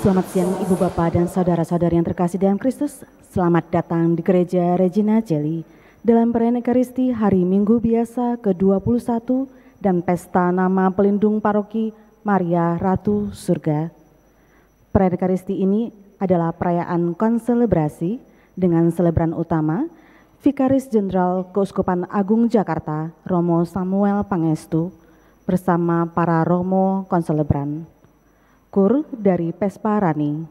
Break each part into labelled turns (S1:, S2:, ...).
S1: Selamat siang Ibu Bapak dan Saudara-saudari yang terkasih dalam Kristus. Selamat datang di Gereja Regina Coeli dalam perayaan Ekaristi Hari Minggu Biasa ke-21 dan Pesta Nama Pelindung Paroki Maria Ratu Surga. Perayaan Ekaristi ini adalah perayaan konselebrasi dengan selebran utama Vikaris Jenderal Keuskupan Agung Jakarta Romo Samuel Pangestu bersama para Romo konselebran. Kur dari Pespa Rani.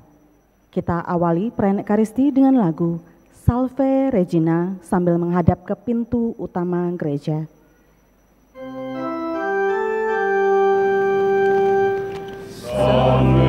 S1: Kita awali perayaan Ekaristi dengan lagu Salve Regina sambil menghadap ke pintu utama gereja. Salve.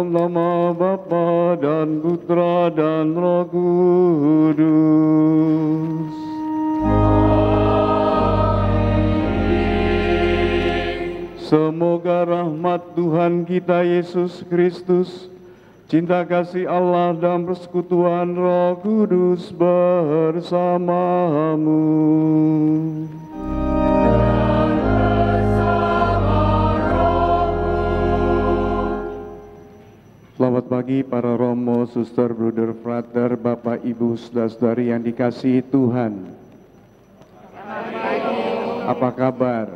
S2: dalam nama Bapa dan Putra dan Roh Kudus. Semoga rahmat Tuhan kita Yesus Kristus, cinta kasih Allah dan persekutuan Roh Kudus bersamamu. Selamat pagi para romo, suster, bruder, frater, bapak, ibu, saudara-saudari yang dikasihi Tuhan. Apa kabar?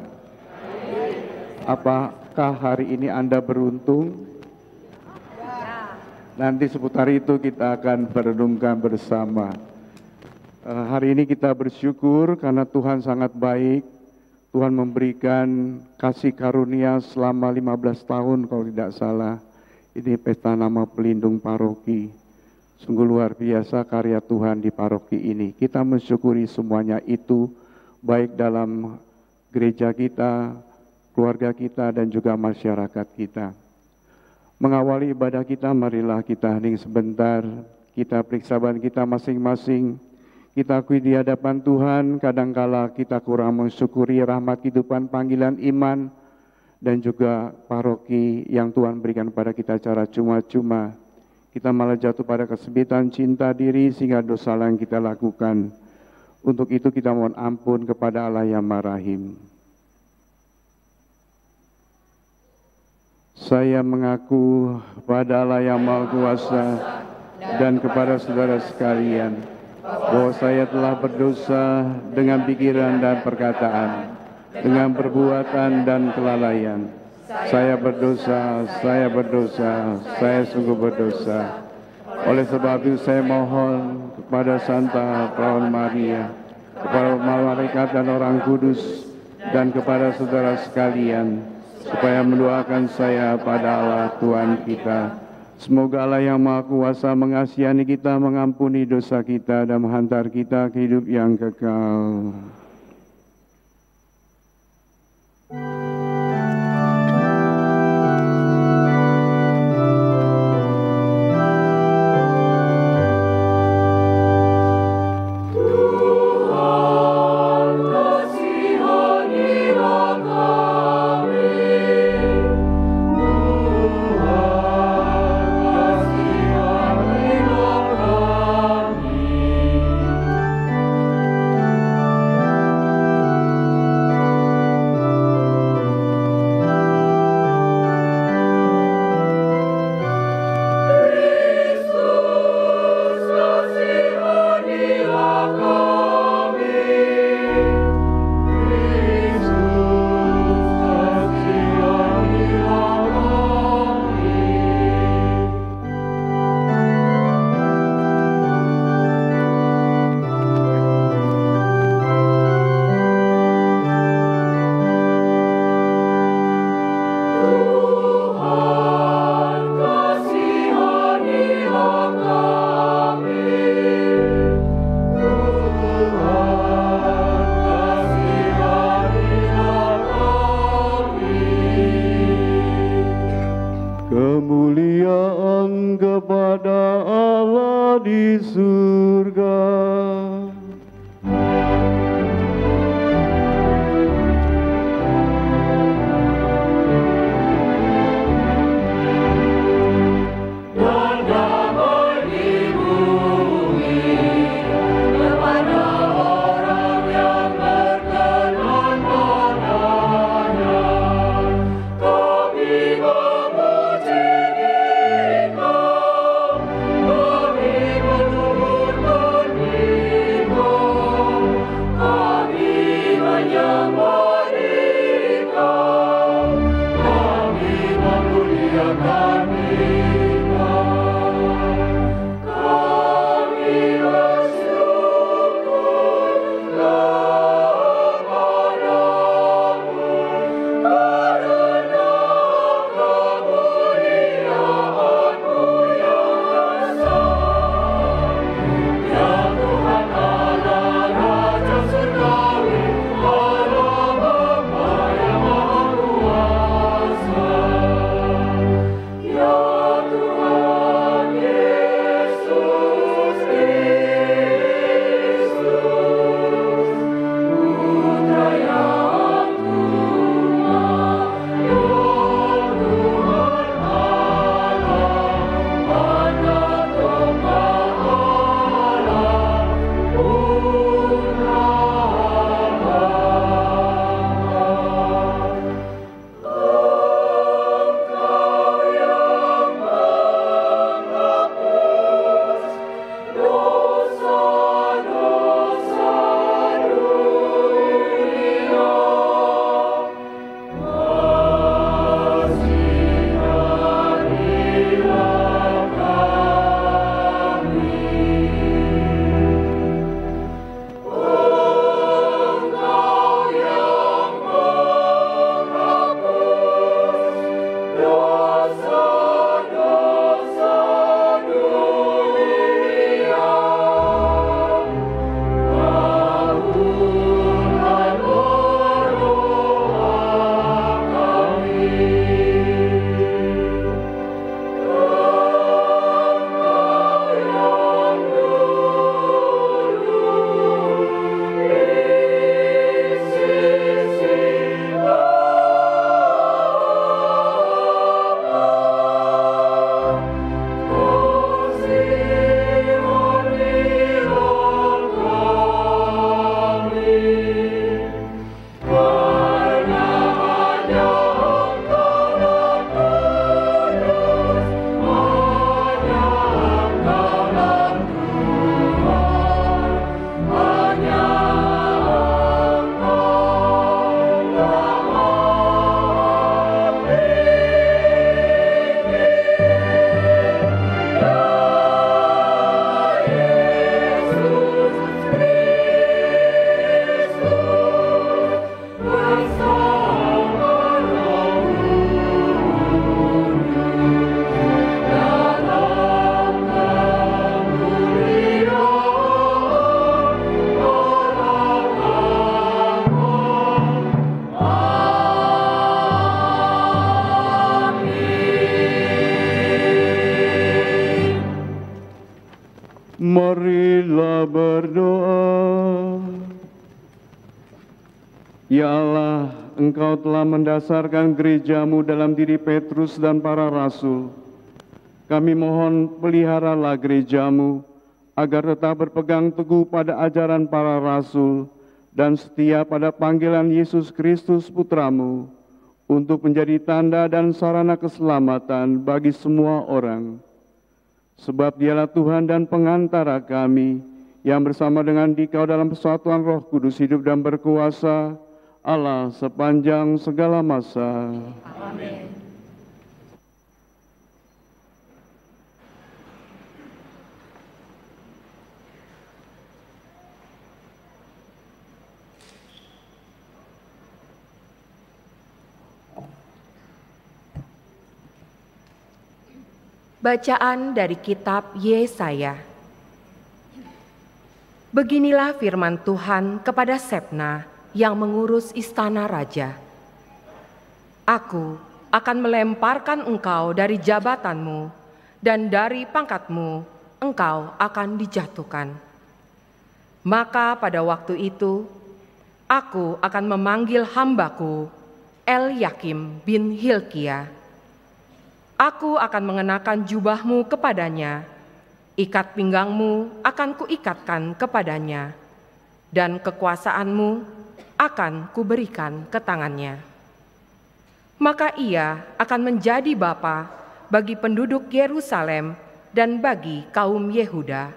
S2: Apakah hari ini Anda beruntung? Nanti seputar itu kita akan merenungkan bersama. Hari ini kita bersyukur karena Tuhan sangat baik. Tuhan memberikan kasih karunia selama 15 tahun kalau tidak salah. Ini pesta nama pelindung paroki. Sungguh luar biasa karya Tuhan di paroki ini. Kita mensyukuri semuanya itu, baik dalam gereja kita, keluarga kita, dan juga masyarakat kita. Mengawali ibadah kita, marilah kita hening sebentar. Kita periksa badan kita masing-masing. Kita akui di hadapan Tuhan, kadangkala kita kurang mensyukuri rahmat kehidupan panggilan iman, dan juga paroki yang Tuhan berikan pada kita secara cuma-cuma. Kita malah jatuh pada kesempitan cinta diri sehingga dosa yang kita lakukan. Untuk itu kita mohon ampun kepada Allah yang Maha Rahim. Saya mengaku kepada Allah yang Maha Kuasa dan kepada saudara sekalian bahwa saya telah berdosa dengan pikiran dan perkataan, dengan perbuatan dan kelalaian. Saya berdosa, saya sungguh berdosa. Oleh sebab itu saya mohon kepada Santa Perawan Maria, kepada malaikat dan orang kudus, dan kepada saudara sekalian, supaya mendoakan saya pada Allah Tuhan kita. Semoga Allah yang Maha Kuasa mengasihani kita, mengampuni dosa kita, dan menghantar kita ke hidup yang kekal. Kemuliaan kepada Allah di surga.
S3: Ya
S2: Marilah berdoa. Ya Allah, Engkau telah mendasarkan gerejamu dalam diri Petrus dan para rasul. Kami mohon peliharalah gerejamu, agar tetap berpegang teguh pada ajaran para rasul dan setia pada panggilan Yesus Kristus Putramu, untuk menjadi tanda dan sarana keselamatan bagi semua orang. Sebab Dialah Tuhan dan pengantara kami, yang bersama dengan Dikau dalam persatuan Roh Kudus hidup dan berkuasa, Allah sepanjang segala masa.
S3: Amin. Bacaan dari kitab Yesaya. Beginilah firman Tuhan kepada Sebna yang mengurus istana raja. Aku akan melemparkan engkau dari jabatanmu, dan dari pangkatmu engkau akan dijatuhkan. Maka pada waktu itu, aku akan memanggil hambaku, Elyakim bin Hilkia. Aku akan mengenakan jubahmu kepadanya, ikat pinggangmu akan kuikatkan kepadanya, dan kekuasaanmu akan kuberikan ke tangannya. Maka ia akan menjadi bapa bagi penduduk Yerusalem dan bagi kaum Yehuda.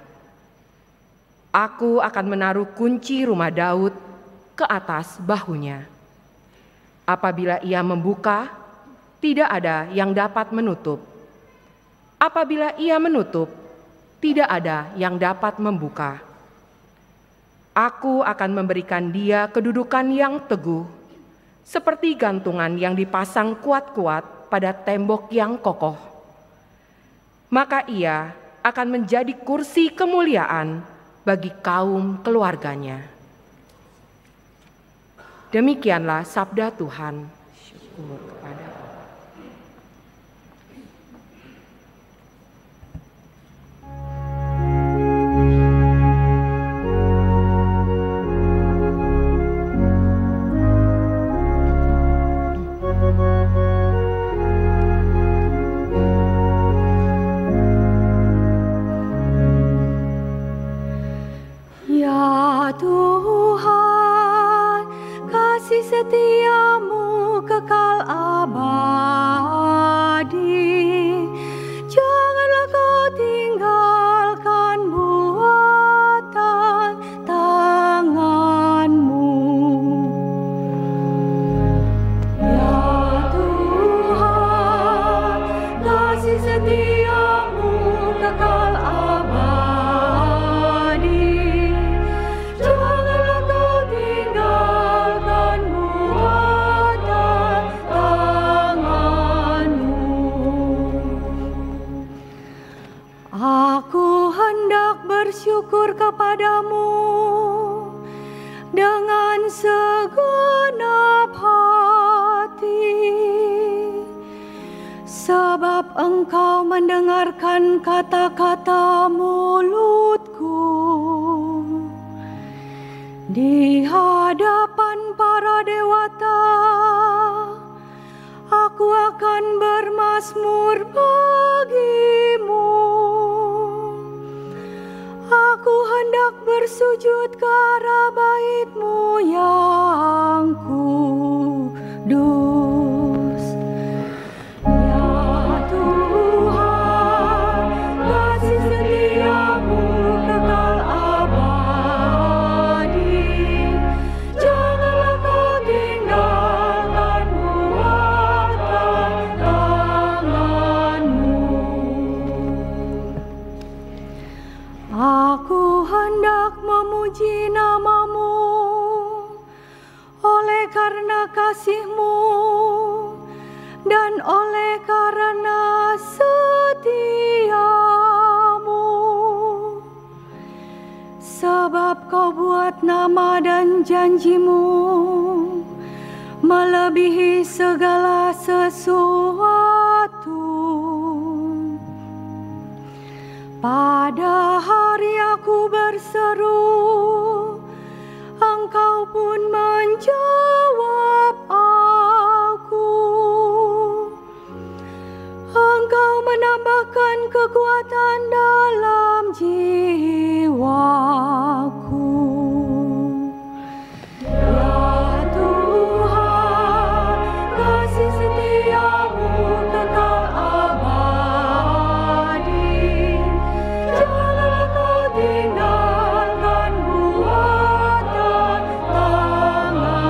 S3: Aku akan menaruh kunci rumah Daud ke atas bahunya. Apabila ia membuka, tidak ada yang dapat menutup. Apabila ia menutup, tidak ada yang dapat membuka. Aku akan memberikan dia kedudukan yang teguh, seperti gantungan yang dipasang kuat-kuat pada tembok yang kokoh. Maka ia akan menjadi kursi kemuliaan bagi kaum keluarganya. Demikianlah sabda Tuhan. Syukur kepada Allah.
S4: Tuhan, kasih setiamu kekal abadi. bersyukur kepadamu dengan segenap hati, sebab Engkau mendengarkan kata-kata mulutku. Di hadapan para dewata, aku akan bermazmur bagimu. Aku hendak bersujud ke arah bait-Mu yang kudus. Ya Tuhan, kasih setia-Mu kekal abadi. Janganlah Kau tinggalkan buatan tangan-Mu. Aku hendak memuji nama-Mu oleh karena kasih-Mu dan oleh karena setia-Mu. Sebab Kau buat nama dan janji-Mu melebihi segala sesuatu. Pada hari aku berseru, Engkau pun menjawab aku. Engkau menambahkan kekuatan dalam jiwaku. Ya Tuhan, kasih setia-Mu kekal abadi. Janganlah Kau tinggalkan buatan tangan-Mu.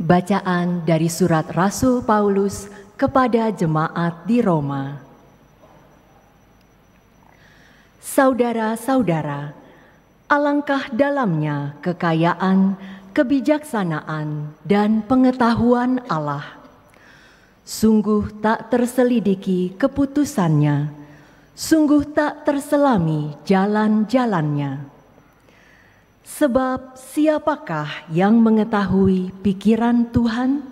S5: Bacaan dari surat Rasul Paulus kepada jemaat di Roma. Saudara-saudara, alangkah dalamnya kekayaan, kebijaksanaan, dan pengetahuan Allah. Sungguh tak terselidiki keputusannya, sungguh tak terselami jalan-jalannya. Sebab siapakah yang mengetahui pikiran Tuhan?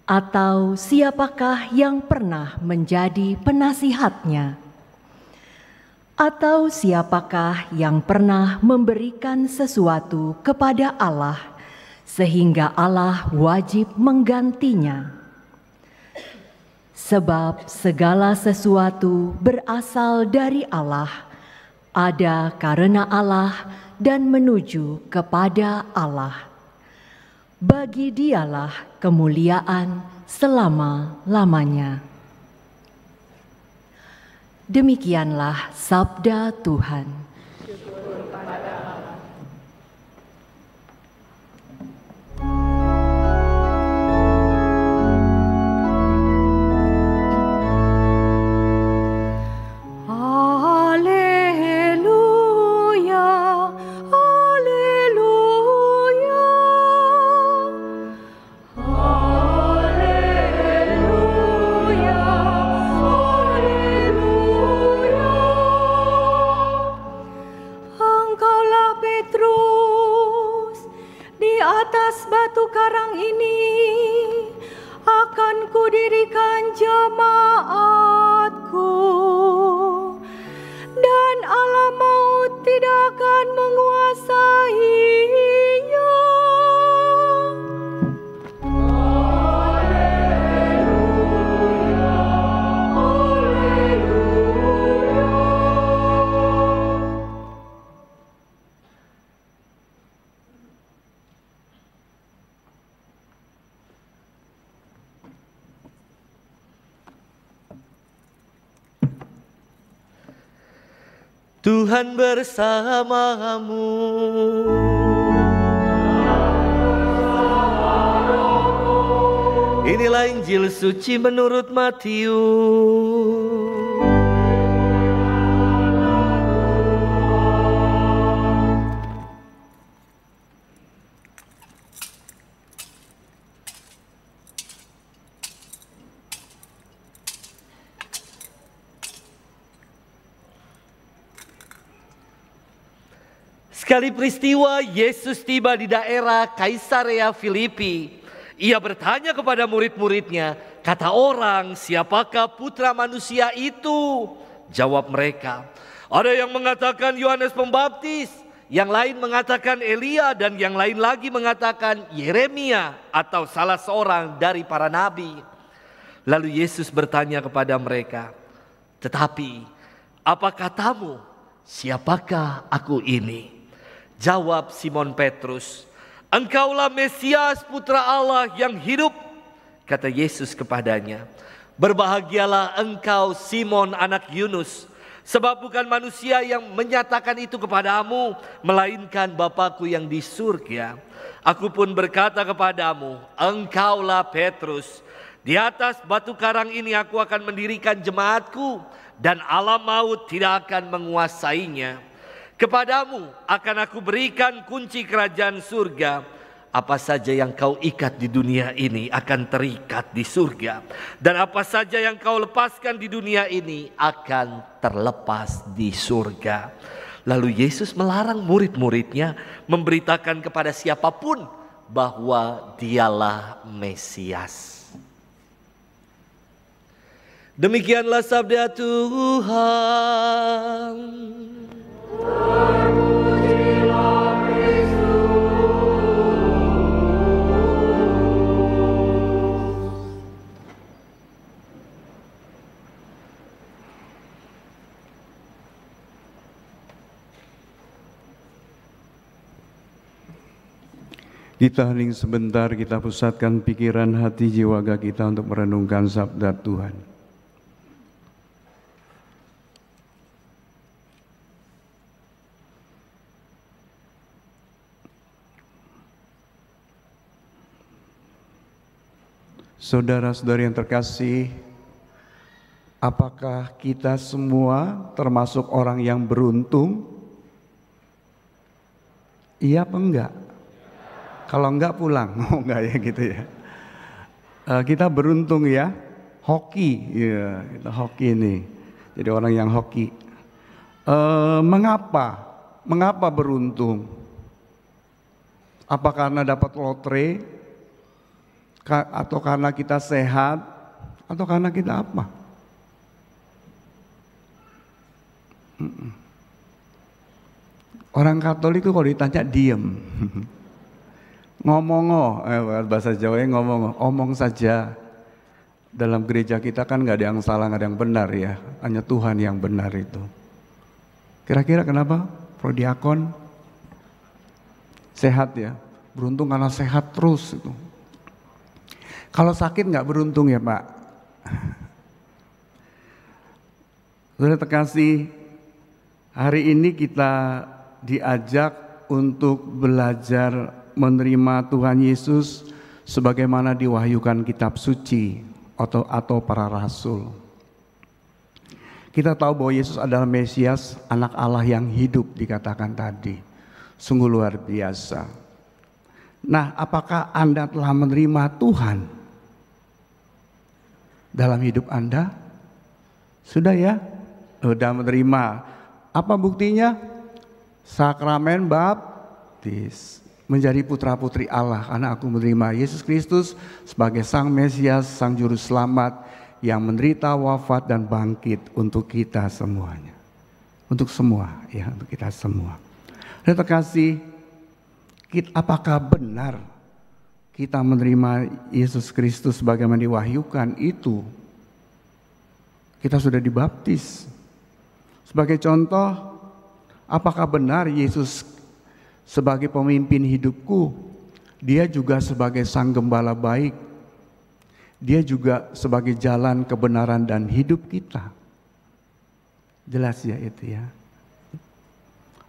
S5: Atau siapakah yang pernah menjadi penasihatnya? Atau siapakah yang pernah memberikan sesuatu kepada Allah sehingga Allah wajib menggantinya? Sebab segala sesuatu berasal dari Allah, ada karena Allah dan menuju kepada Allah. Bagi Dialah kemuliaan selama-lamanya. Demikianlah sabda Tuhan.
S4: Atas batu karang ini akan kudirikan jemaatku, dan alam maut tidak akan menguasainya.
S6: Tuhan bersamamu. Inilah Injil suci menurut Matius. Sekali peristiwa Yesus tiba di daerah Kaisarea Filipi. Ia bertanya kepada murid-muridnya, kata orang, siapakah putra manusia itu? Jawab mereka, ada yang mengatakan Yohanes Pembaptis, yang lain mengatakan Elia, dan yang lain lagi mengatakan Yeremia atau salah seorang dari para nabi. Lalu Yesus bertanya kepada mereka, tetapi apa katamu, siapakah aku ini? Jawab Simon Petrus, engkaulah Mesias putra Allah yang hidup. Kata Yesus kepadanya, berbahagialah engkau Simon anak Yunus, sebab bukan manusia yang menyatakan itu kepadamu, melainkan Bapa-Ku yang di surga. Aku pun berkata kepadamu, engkaulah Petrus. Di atas batu karang ini aku akan mendirikan jemaatku, dan alam maut tidak akan menguasainya. Kepadamu akan aku berikan kunci kerajaan surga. Apa saja yang kau ikat di dunia ini akan terikat di surga, dan apa saja yang kau lepaskan di dunia ini akan terlepas di surga. Lalu Yesus melarang murid-muridnya memberitakan kepada siapapun bahwa dialah Mesias. Demikianlah sabda Tuhan.
S2: Kita hening sebentar, kita pusatkan pikiran, hati, jiwa kita untuk merenungkan sabda Tuhan. Saudara-saudari yang terkasih, apakah kita semua termasuk orang yang beruntung? Iya apa enggak? Kalau enggak pulang, enggak ya gitu ya. Kita beruntung ya, hoki, ya kita hoki nih. Jadi orang yang hoki. Mengapa beruntung? Apa karena dapat lotre? Atau karena kita sehat, atau karena kita apa? Orang Katolik itu kalau ditanya diem, ngomong bahasa Jawanya omong saja. Dalam gereja kita kan nggak ada yang salah, nggak ada yang benar ya, hanya Tuhan yang benar itu. Kira-kira kenapa Prodiakon sehat ya? Beruntung karena sehat terus itu. Kalau sakit nggak beruntung ya Pak. Saudara terkasih, hari ini kita diajak untuk belajar menerima Tuhan Yesus sebagaimana diwahyukan kitab suci atau para rasul. Kita tahu bahwa Yesus adalah Mesias, anak Allah yang hidup dikatakan tadi. Sungguh luar biasa. Nah, apakah Anda telah menerima Tuhan dalam hidup Anda? Sudah ya? Sudah menerima. Apa buktinya? Sakramen baptis. Menjadi putra-putri Allah karena aku menerima Yesus Kristus sebagai Sang Mesias, Sang Juru Selamat yang menderita, wafat, dan bangkit untuk kita semuanya. Untuk semua, ya, untuk kita semua. Dan terkasih, apakah benar kita menerima Yesus Kristus sebagaimana diwahyukan itu? Kita sudah dibaptis. Sebagai contoh, apakah benar Yesus sebagai pemimpin hidupku? Dia juga sebagai Sang Gembala baik. Dia juga sebagai jalan kebenaran dan hidup kita. Jelas ya itu ya.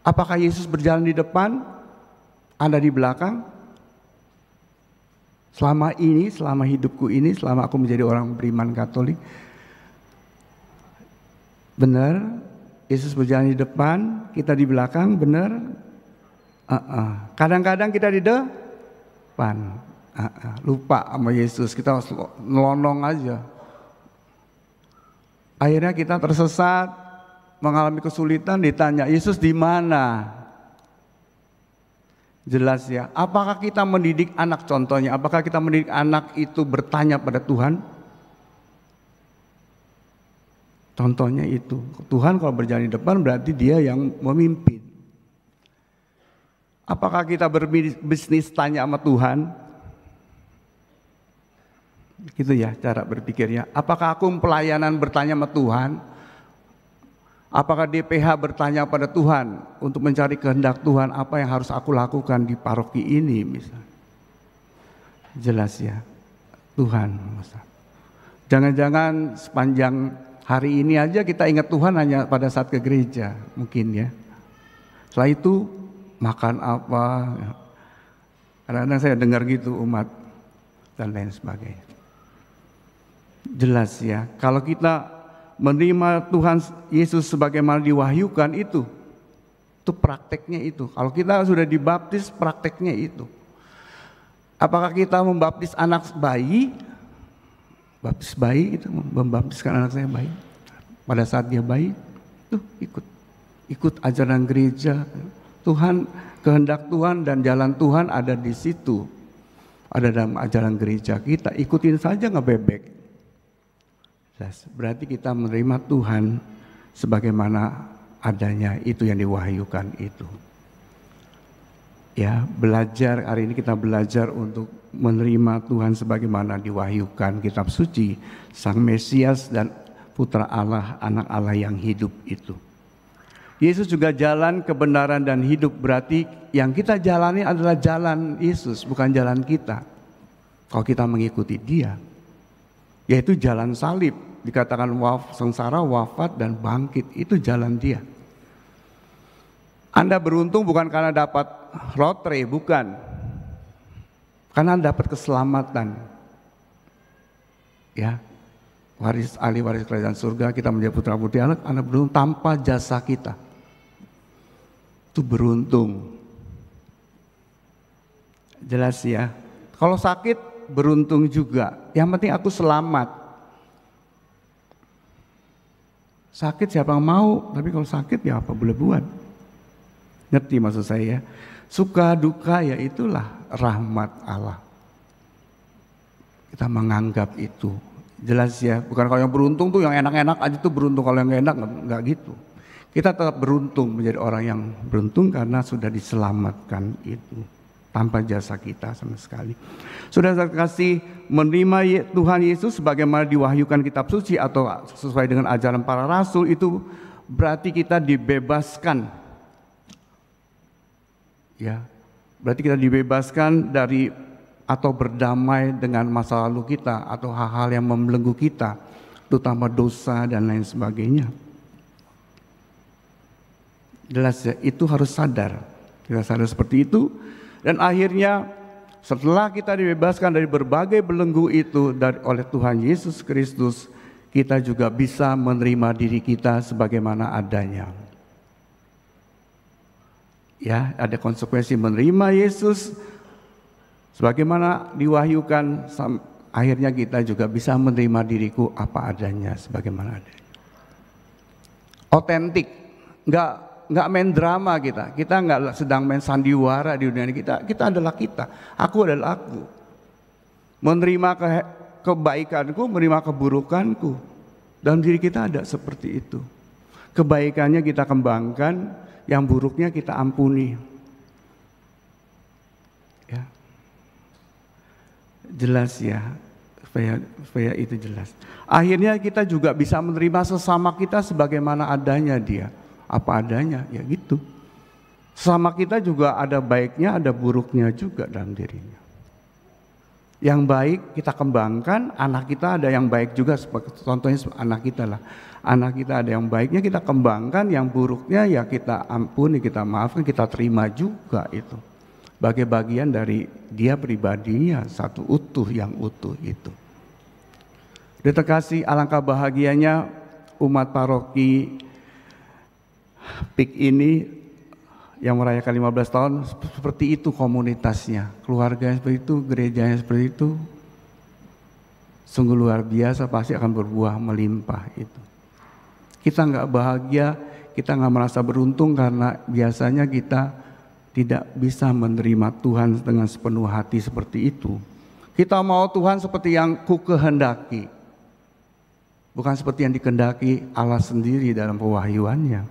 S2: Apakah Yesus berjalan di depan, Anda di belakang? Selama ini, selama hidupku ini, selama aku menjadi orang beriman Katolik, benar Yesus berjalan di depan, kita di belakang, benar? Kadang-kadang kita di depan, lupa sama Yesus, kita nelonong aja. Akhirnya kita tersesat, mengalami kesulitan, ditanya, Yesus di mana? Jelas ya. Apakah kita mendidik anak, contohnya, apakah kita mendidik anak itu bertanya pada Tuhan? Contohnya itu, Tuhan kalau berjalan di depan berarti dia yang memimpin. Apakah kita berbisnis tanya sama Tuhan? Gitu ya cara berpikirnya. Apakah aku pelayanan bertanya sama Tuhan? Apakah DPH bertanya pada Tuhan untuk mencari kehendak Tuhan, apa yang harus aku lakukan di paroki ini misalnya? Jelas ya, Tuhan. Jangan-jangan sepanjang hari ini aja kita ingat Tuhan hanya pada saat ke gereja mungkin ya. Setelah itu makan apa? Kadang-kadang saya dengar gitu umat dan lain sebagainya. Jelas ya, kalau kita menerima Tuhan Yesus sebagaimana diwahyukan itu prakteknya itu. Kalau kita sudah dibaptis, prakteknya itu. Apakah kita membaptis anak bayi? Baptis bayi itu, membaptiskan anak saya bayi. Pada saat dia bayi, tuh ikut ajaran gereja. Tuhan, kehendak Tuhan dan jalan Tuhan ada di situ. Ada dalam ajaran gereja kita, ikutin saja ngebebek. Berarti kita menerima Tuhan sebagaimana adanya, itu yang diwahyukan itu. Ya, belajar hari ini kita belajar untuk menerima Tuhan sebagaimana diwahyukan kitab suci, Sang Mesias dan Putra Allah, Anak Allah yang hidup itu. Yesus juga jalan kebenaran dan hidup, berarti yang kita jalani adalah jalan Yesus, bukan jalan kita. Kalau kita mengikuti Dia, yaitu jalan salib. Dikatakan sengsara, wafat, dan bangkit. Itu jalan Dia. Anda beruntung bukan karena dapat lotre, bukan. Karena Anda dapat keselamatan. Ya, ahli waris kerajaan surga, kita menjadi putra putri Allah. Anda beruntung tanpa jasa kita. Itu beruntung. Jelas ya. Kalau sakit, beruntung juga. Yang penting aku selamat. Sakit siapa yang mau, tapi kalau sakit ya apa boleh buat. Ngerti maksud saya? Suka duka ya itulah rahmat Allah. Kita menganggap itu. Jelas ya, bukan kalau yang beruntung tuh yang enak-enak aja tuh beruntung, kalau yang gak enak enggak gitu. Kita tetap beruntung, menjadi orang yang beruntung karena sudah diselamatkan itu. Tanpa jasa kita sama sekali. Sudah saya kasih menerima Tuhan Yesus sebagaimana diwahyukan kitab suci atau sesuai dengan ajaran para rasul, itu berarti kita dibebaskan. Ya, berarti kita dibebaskan dari atau berdamai dengan masa lalu kita atau hal-hal yang membelenggu kita, terutama dosa dan lain sebagainya. Jelas ya, itu harus sadar. Kita sadar seperti itu. Dan akhirnya setelah kita dibebaskan dari berbagai belenggu itu oleh Tuhan Yesus Kristus, kita juga bisa menerima diri kita sebagaimana adanya. Ya, ada konsekuensi menerima Yesus sebagaimana diwahyukan, akhirnya kita juga bisa menerima diriku apa adanya sebagaimana adanya. Otentik, nggak main drama kita nggak sedang main sandiwara di dunia ini, kita adalah kita, aku adalah aku, menerima kebaikanku, menerima keburukanku, dalam diri kita ada seperti itu. Kebaikannya kita kembangkan, yang buruknya kita ampuni. Ya, jelas ya, supaya itu jelas. Akhirnya kita juga bisa menerima sesama kita sebagaimana adanya dia. Apa adanya, ya gitu. Sama kita juga ada baiknya, ada buruknya juga dalam dirinya. Yang baik kita kembangkan, anak kita ada yang baik juga, contohnya anak kita lah. Anak kita ada yang baiknya kita kembangkan, yang buruknya ya kita ampuni, kita maafkan, kita terima juga itu. Sebagai bagian dari dia pribadinya, satu utuh yang utuh itu. Dia terkasih, alangkah bahagianya umat paroki PIK ini yang merayakan 15 tahun, seperti itu komunitasnya, keluarganya seperti itu, gerejanya seperti itu. Sungguh luar biasa, pasti akan berbuah melimpah itu. Kita nggak bahagia, kita nggak merasa beruntung karena biasanya kita tidak bisa menerima Tuhan dengan sepenuh hati seperti itu. Kita mau Tuhan seperti yang ku kehendaki, bukan seperti yang dikehendaki Allah sendiri dalam pewahyuannya.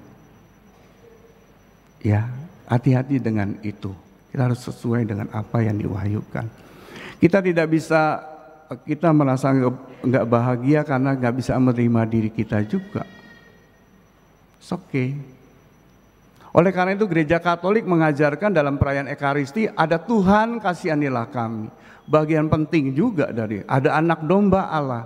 S2: Ya, hati-hati dengan itu. Kita harus sesuai dengan apa yang diwahyukan. Kita tidak bisa, kita merasa nggak bahagia karena nggak bisa menerima diri kita juga. It's okay. Oleh karena itu Gereja Katolik mengajarkan dalam perayaan Ekaristi ada Tuhan kasihanilah kami. Bagian penting juga dari ada anak domba Allah.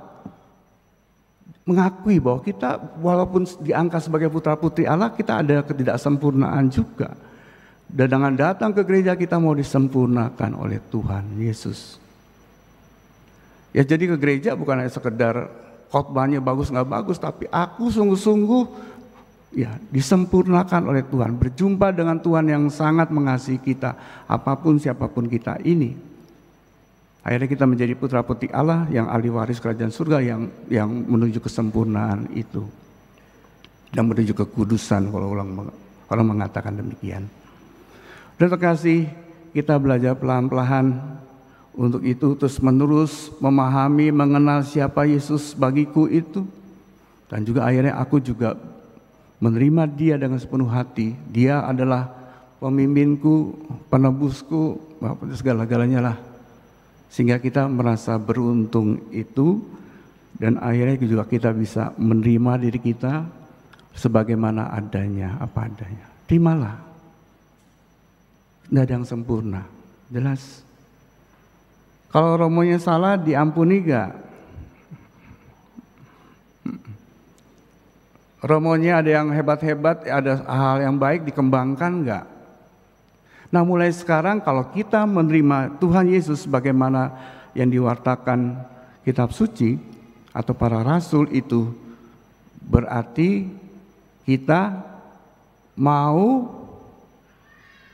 S2: Mengakui bahwa kita walaupun diangkat sebagai putra-putri Allah, kita ada ketidaksempurnaan juga. Dan dengan datang ke gereja kita mau disempurnakan oleh Tuhan Yesus. Ya jadi ke gereja bukan hanya sekedar khotbahnya bagus nggak bagus, tapi aku sungguh-sungguh ya disempurnakan oleh Tuhan, berjumpa dengan Tuhan yang sangat mengasihi kita, apapun siapapun kita ini. Akhirnya kita menjadi putra-putri Allah yang ahli waris kerajaan surga yang menuju kesempurnaan itu. Dan menuju kekudusan kalau orang mengatakan demikian. Dan terkasih, kita belajar pelan-pelan untuk itu terus menerus memahami, mengenal siapa Yesus bagiku itu. Dan juga akhirnya aku juga menerima dia dengan sepenuh hati. Dia adalah pemimpinku, penebusku, segala-galanya lah. Sehingga kita merasa beruntung itu, dan akhirnya juga kita bisa menerima diri kita sebagaimana adanya, apa adanya. Terimalah. Tidak ada yang sempurna, jelas. Kalau romonya salah diampuni gak? Romonya ada yang hebat-hebat, ada hal yang baik dikembangkan gak? Nah mulai sekarang kalau kita menerima Tuhan Yesus bagaimana yang diwartakan kitab suci atau para rasul itu, berarti kita mau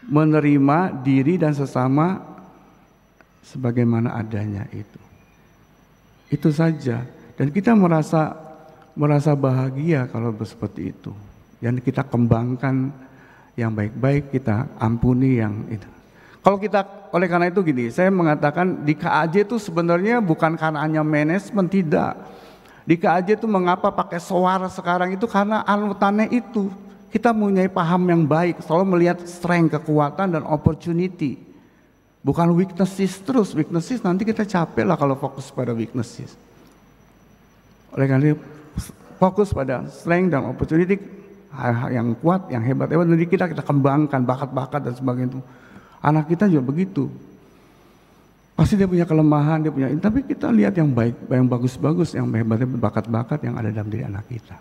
S2: menerima diri dan sesama sebagaimana adanya itu. Itu saja. Dan kita merasa bahagia kalau seperti itu. Yang kita kembangkan yang baik-baik, kita ampuni yang itu. Kalau kita, oleh karena itu gini, saya mengatakan di KAJ itu sebenarnya bukan karena hanya manajemen, tidak. Di KAJ itu mengapa pakai soar sekarang itu karena anutannya itu. Kita mempunyai paham yang baik, selalu melihat strength, kekuatan dan opportunity. Bukan weaknesses terus, weaknesses nanti kita capek lah kalau fokus pada weaknesses. Oleh karena itu fokus pada strength dan opportunity, hal yang kuat, yang hebat, nanti kita kembangkan bakat-bakat dan sebagainya itu. Anak kita juga begitu. Pasti dia punya kelemahan, dia punya, tapi kita lihat yang baik, yang bagus-bagus, yang hebatnya bakat-bakat yang ada dalam diri anak kita.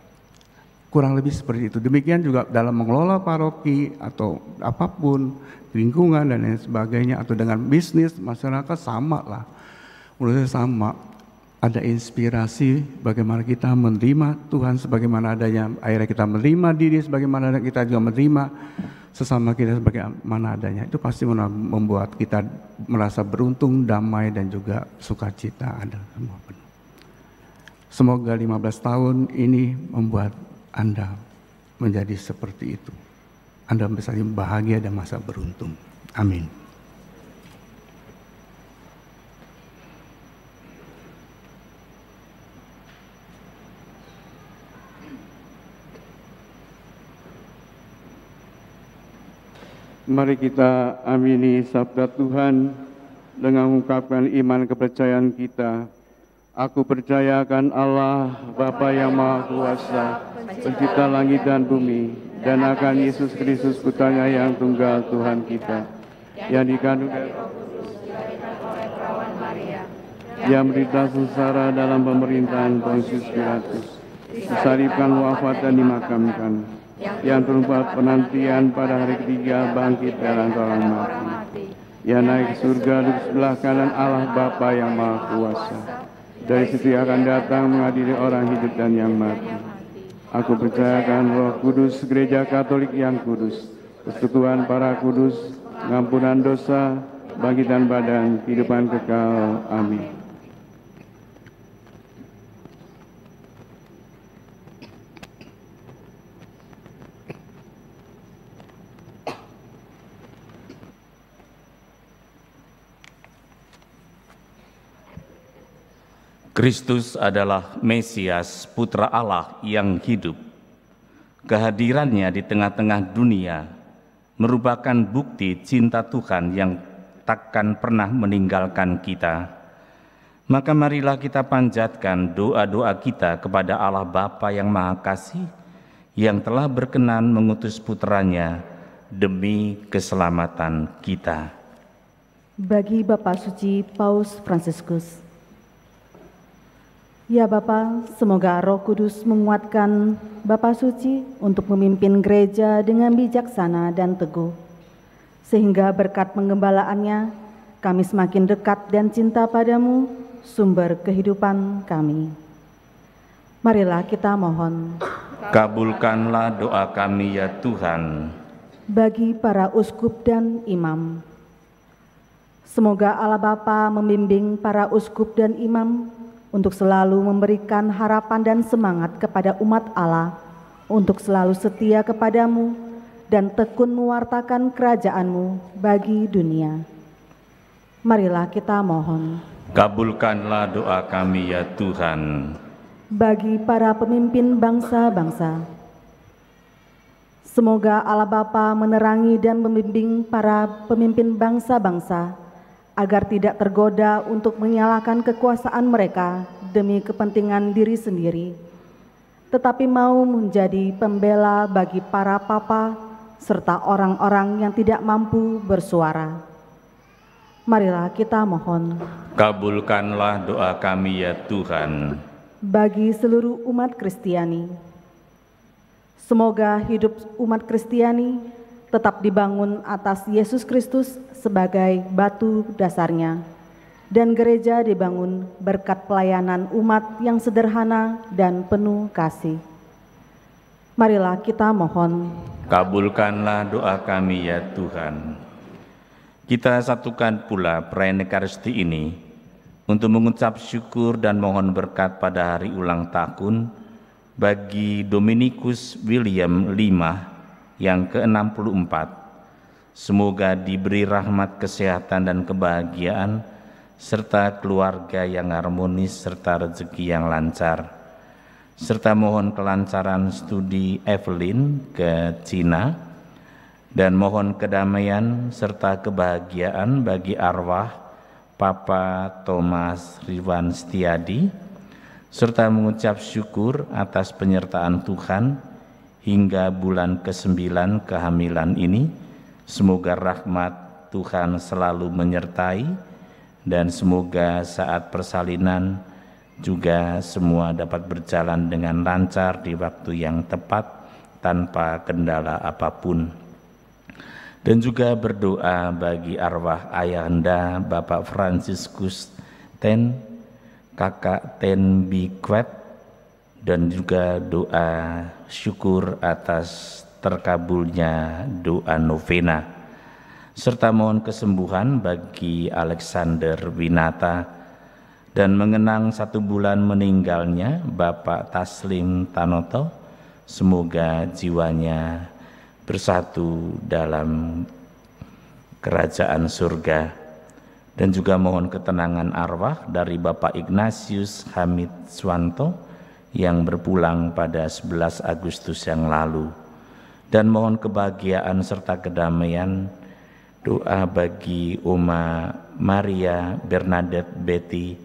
S2: Kurang lebih seperti itu. Demikian juga dalam mengelola paroki atau apapun, lingkungan dan lain sebagainya, atau dengan bisnis, masyarakat sama lah. Menurut saya sama. Ada inspirasi bagaimana kita menerima Tuhan sebagaimana adanya. Akhirnya kita menerima diri sebagaimana adanya, kita juga menerima sesama kita sebagaimana adanya. Itu pasti membuat kita merasa beruntung, damai dan juga sukacita ada semua penuh. Semoga 15 tahun ini membuat Anda menjadi seperti itu. Anda bisa bahagia dan masa beruntung. Amin. Mari kita amini sabda Tuhan dengan mengungkapkan iman kepercayaan kita. Aku percaya akan Allah, Bapa yang Maha Kuasa, pencipta langit dan bumi, dan akan Yesus Kristus Putranya yang tunggal Tuhan kita, yang dikandung dari Roh Kudus, dilahirkan oleh perawan Maria, yang menderita sengsara dalam pemerintahan Pontius Pilatus, disalibkan, wafat dan dimakamkan, yang terumpat penantian pada hari ketiga bangkit dari antara orang mati, yang naik ke surga duduk sebelah kanan Allah Bapa yang Maha Kuasa. Dari situ akan datang mengadili orang hidup dan yang mati. Aku percayakan Roh Kudus, Gereja Katolik yang kudus, persekutuan para kudus, pengampunan dosa, bangkitan badan, kehidupan kekal. Amin.
S7: Kristus adalah Mesias, Putra Allah yang hidup. Kehadirannya di tengah-tengah dunia merupakan bukti cinta Tuhan yang takkan pernah meninggalkan kita. Maka marilah kita panjatkan doa-doa kita kepada Allah Bapa yang Maha Kasih, yang telah berkenan mengutus putranya demi keselamatan kita.
S1: Bagi Bapak Suci Paus Fransiskus. Ya Bapa, semoga Roh Kudus menguatkan Bapak Suci untuk memimpin gereja dengan bijaksana dan teguh, sehingga berkat penggembalaannya kami semakin dekat dan cinta padamu, sumber kehidupan kami. Marilah kita mohon.
S7: Kabulkanlah doa kami ya Tuhan.
S1: Bagi para uskup dan imam, semoga Allah Bapa membimbing para uskup dan imam untuk selalu memberikan harapan dan semangat kepada umat Allah, untuk selalu setia kepadamu dan tekun mewartakan kerajaan-Mu bagi dunia. Marilah kita mohon.
S7: Kabulkanlah doa kami ya Tuhan.
S1: Bagi para pemimpin bangsa-bangsa, semoga Allah Bapa menerangi dan membimbing para pemimpin bangsa-bangsa agar tidak tergoda untuk menyalahkan kekuasaan mereka demi kepentingan diri sendiri, tetapi mau menjadi pembela bagi para papa serta orang-orang yang tidak mampu bersuara. Marilah kita mohon.
S7: Kabulkanlah doa kami ya Tuhan.
S1: Bagi seluruh umat Kristiani, semoga hidup umat Kristiani tetap dibangun atas Yesus Kristus sebagai batu dasarnya, dan gereja dibangun berkat pelayanan umat yang sederhana dan penuh kasih. Marilah kita mohon.
S7: Kabulkanlah doa kami ya Tuhan. Kita satukan pula perayaan Ekaristi ini untuk mengucap syukur dan mohon berkat pada hari ulang tahun bagi Dominikus William Lima yang ke-64. Semoga diberi rahmat kesehatan dan kebahagiaan, serta keluarga yang harmonis, serta rezeki yang lancar. Serta mohon kelancaran studi Evelyn ke Cina, dan mohon kedamaian serta kebahagiaan bagi arwah Papa Thomas Riwan Setiadi, serta mengucap syukur atas penyertaan Tuhan hingga bulan ke-9 kehamilan ini. Semoga rahmat Tuhan selalu menyertai, dan semoga saat persalinan juga semua dapat berjalan dengan lancar di waktu yang tepat tanpa kendala apapun. Dan juga berdoa bagi arwah ayahanda Bapak Fransiskus Ten, Kakak Ten Bikwet, dan juga doa syukur atas terkabulnya doa novena, serta mohon kesembuhan bagi Alexander Winata, dan mengenang 1 bulan meninggalnya Bapak Taslim Tanoto. Semoga jiwanya bersatu dalam kerajaan surga. Dan juga mohon ketenangan arwah dari Bapak Ignatius Hamid Swanto yang berpulang pada 11 Agustus yang lalu. Dan mohon kebahagiaan serta kedamaian, doa bagi Oma Maria Bernadette Betty,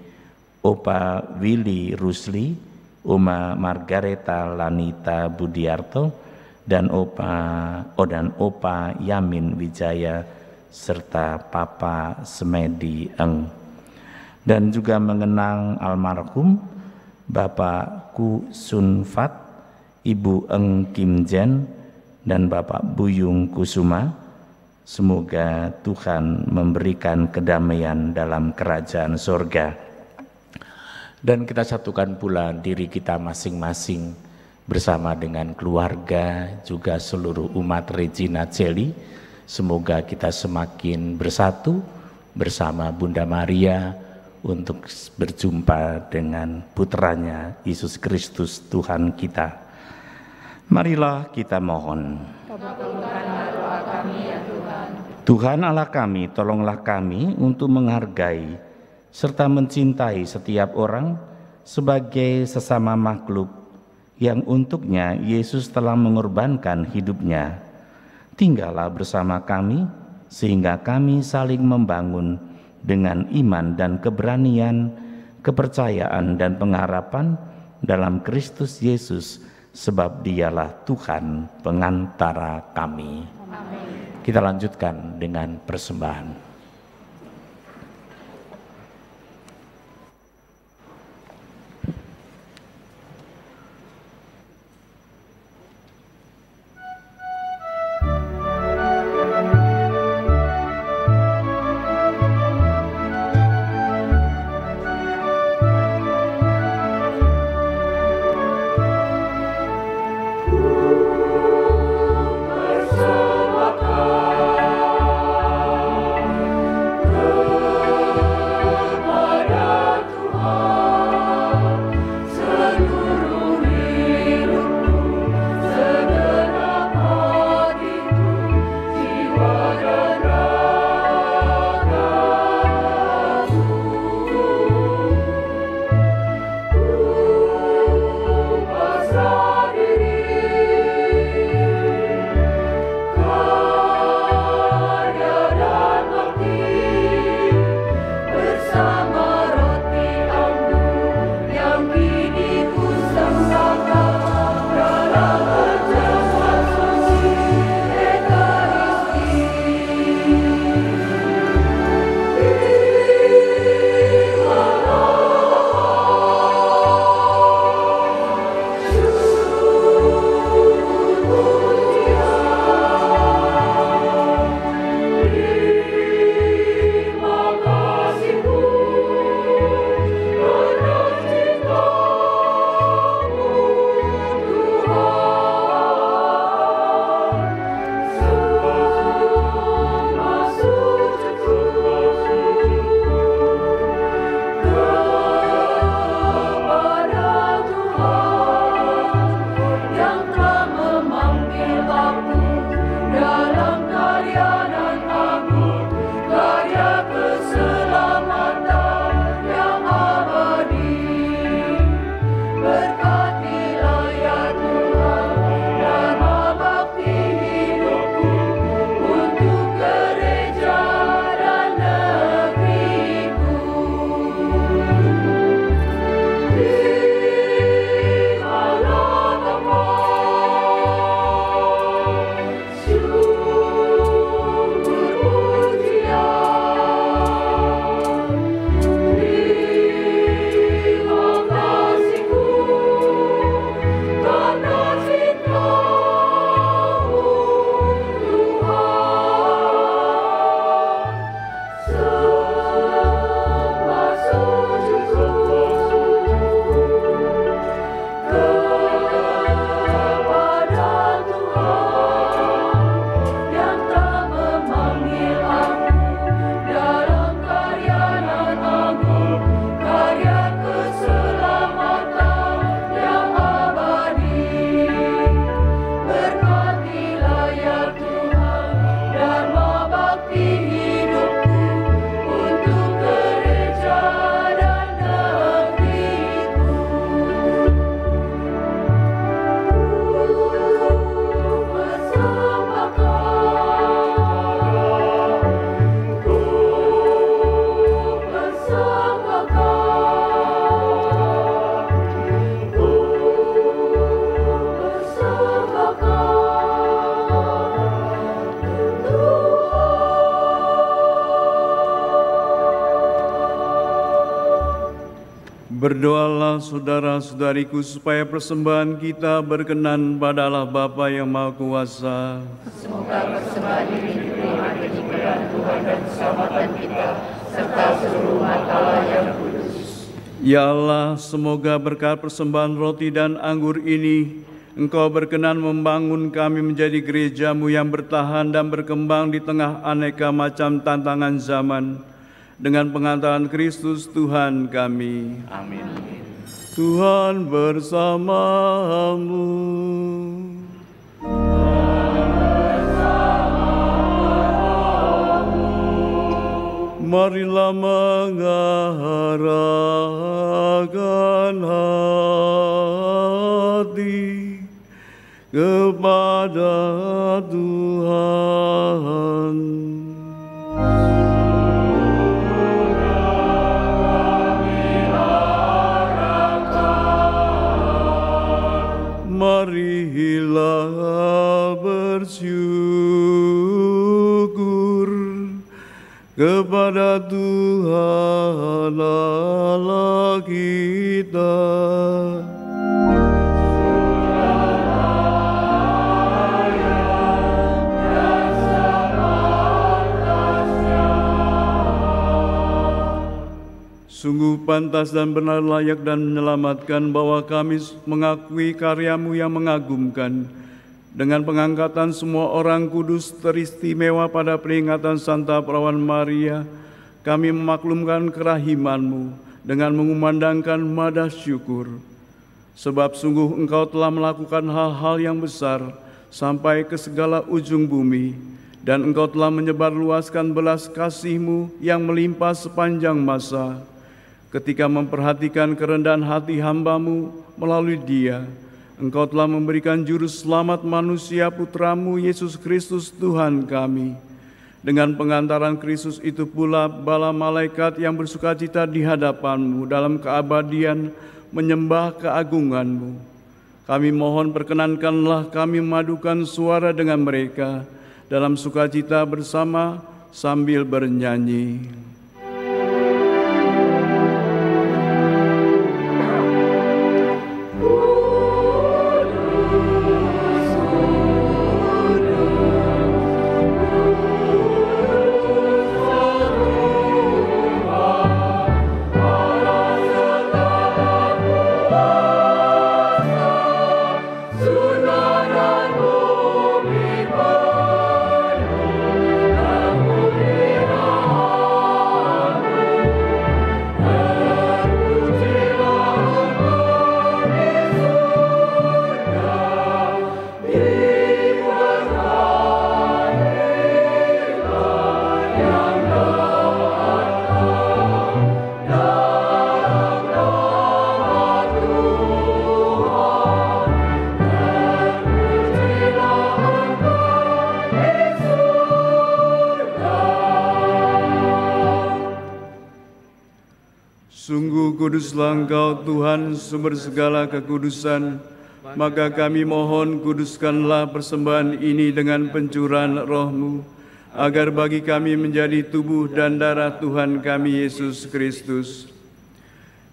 S7: Opa Willy Rusli, Oma Margareta Lanita Budiarto, dan Opa Yamin Wijaya, serta Papa Semedi Eng. Dan juga mengenang almarhum Bapak Ku Sun Fat, Ibu Eng Kim Jen, dan Bapak Buyung Kusuma. Semoga Tuhan memberikan kedamaian dalam kerajaan surga. Dan kita satukan pula diri kita masing-masing bersama dengan keluarga, juga seluruh umat Regina Coeli. Semoga kita semakin bersatu bersama Bunda Maria untuk berjumpa dengan putranya Yesus Kristus Tuhan kita. Marilah kita mohon.
S3: Kabulkanlah doa kami ya Tuhan.
S7: Tuhan Allah kami, tolonglah kami untuk menghargai serta mencintai setiap orang sebagai sesama makhluk yang untuknya Yesus telah mengorbankan hidupnya. Tinggallah bersama kami sehingga kami saling membangun dengan iman dan keberanian, kepercayaan dan pengharapan dalam Kristus Yesus, sebab Dialah Tuhan pengantara kami. Amin. Kita lanjutkan dengan persembahan.
S8: Berdoalah saudara-saudariku supaya persembahan kita berkenan pada Allah Bapa yang Maha Kuasa.
S9: Semoga persembahan ini diterima demi kemuliaan Tuhan dan keselamatan kita, serta seluruh umat Allah yang kudus.
S8: Ya Allah, semoga berkat persembahan roti dan anggur ini, Engkau berkenan membangun kami menjadi gereja-Mu yang bertahan dan berkembang di tengah aneka macam tantangan zaman. Dengan pengantaran Kristus Tuhan kami.
S7: Amin.
S8: Tuhan bersamamu. Marilah mengarahkan kepada Tuhan Allah kita. Sungguh pantas dan benar, layak dan menyelamatkan bahwa kami mengakui karya-Mu yang mengagumkan dengan pengangkatan semua orang kudus teristimewa pada peringatan Santa Perawan Maria. Kami memaklumkan kerahiman-Mu dengan mengumandangkan madah syukur. Sebab sungguh Engkau telah melakukan hal-hal yang besar sampai ke segala ujung bumi, dan Engkau telah menyebarluaskan belas kasih-Mu yang melimpah sepanjang masa. Ketika memperhatikan kerendahan hati hamba-Mu melalui Dia, Engkau telah memberikan juru selamat manusia Putra-Mu Yesus Kristus Tuhan kami. Dengan pengantaran Kristus itu pula bala malaikat yang bersukacita di hadapan-Mu dalam keabadian menyembah keagungan-Mu. Kami mohon perkenankanlah kami memadukan suara dengan mereka dalam sukacita bersama sambil bernyanyi. Kuduslah Engkau Tuhan, sumber segala kekudusan, maka kami mohon kuduskanlah persembahan ini dengan pencurahan Roh-Mu, agar bagi kami menjadi tubuh dan darah Tuhan kami Yesus Kristus.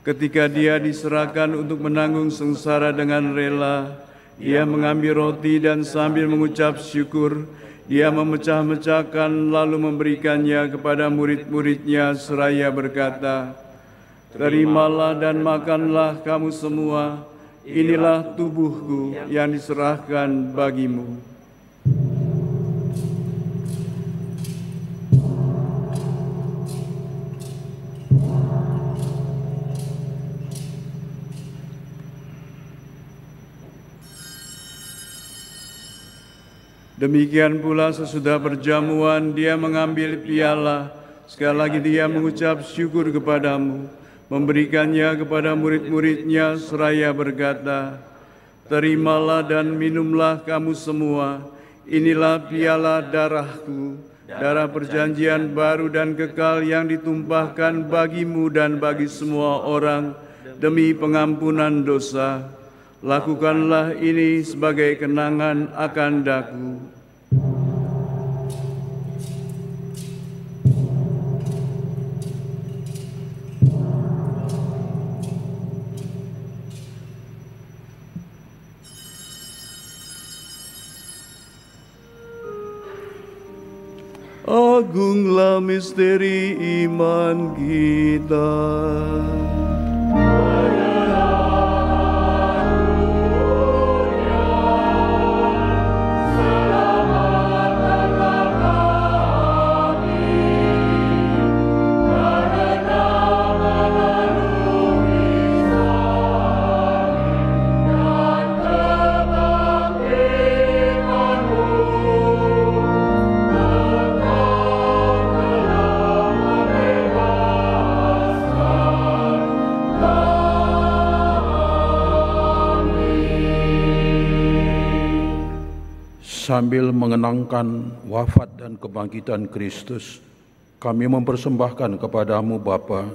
S8: Ketika Dia diserahkan untuk menanggung sengsara dengan rela, Ia mengambil roti dan sambil mengucap syukur, Dia memecah-mecahkan lalu memberikannya kepada murid-murid-Nya seraya berkata, "Terimalah dan makanlah kamu semua, inilah tubuhku yang diserahkan bagimu." Demikian pula sesudah perjamuan Dia mengambil piala, sekali lagi Dia mengucap syukur kepadamu, memberikannya kepada murid-murid-Nya seraya berkata, "Terimalah dan minumlah kamu semua, inilah piala darah-Ku, darah perjanjian baru dan kekal yang ditumpahkan bagimu dan bagi semua orang demi pengampunan dosa. Lakukanlah ini sebagai kenangan akan Daku." Agunglah misteri iman kita.
S10: Sambil mengenangkan wafat dan kebangkitan Kristus, kami mempersembahkan kepadamu Bapa,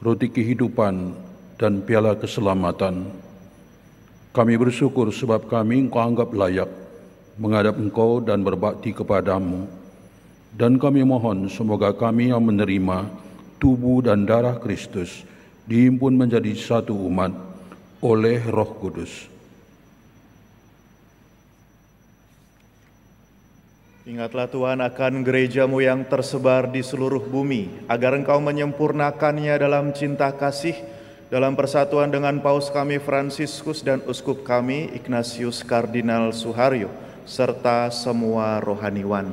S10: roti kehidupan dan piala keselamatan. Kami bersyukur sebab kami Engkau anggap layak menghadap Engkau dan berbakti kepadamu. Dan kami mohon semoga kami yang menerima tubuh dan darah Kristus dihimpun menjadi satu umat oleh Roh Kudus.
S11: Ingatlah Tuhan akan gereja-Mu yang tersebar di seluruh bumi, agar Engkau menyempurnakannya dalam cinta kasih, dalam persatuan dengan Paus kami Fransiskus dan Uskup kami Ignatius Kardinal Suharyo, serta semua rohaniwan.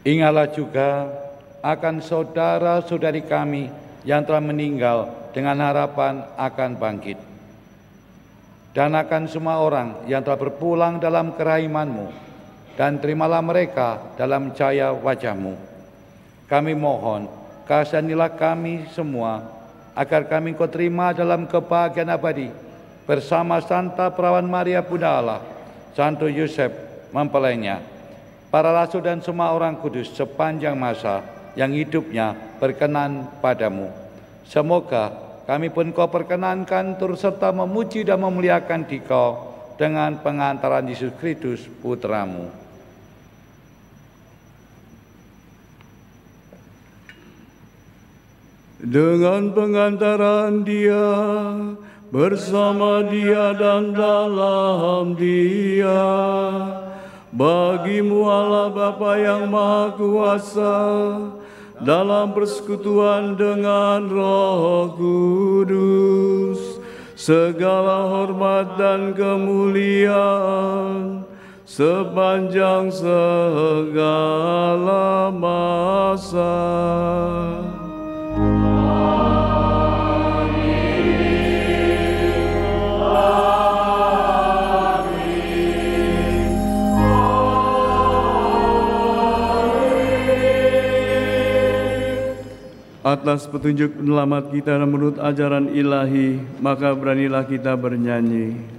S12: Ingatlah juga akan saudara-saudari kami yang telah meninggal dengan harapan akan bangkit. Dan akan semua orang yang telah berpulang dalam kerahiman-Mu, dan terimalah mereka dalam cahaya wajah-Mu. Kami mohon, kasihanilah kami semua, agar kami Kau terima dalam kebahagiaan abadi, bersama Santa Perawan Maria Bunda Allah, Santo Yosef mempelainya, para rasul dan semua orang kudus sepanjang masa yang hidupnya berkenan padamu. Semoga kami pun Kau perkenankan turut serta memuji dan memuliakan Dikau dengan pengantaran Yesus Kristus Putra-Mu.
S8: Dengan pengantaran Dia, bersama Dia dan dalam Dia, bagi-Mu Allah Bapa yang Maha Kuasa, dalam persekutuan dengan Roh Kudus, segala hormat dan kemuliaan sepanjang segala masa. Atas petunjuk penyelamat kita dan menurut ajaran ilahi, maka beranilah kita bernyanyi.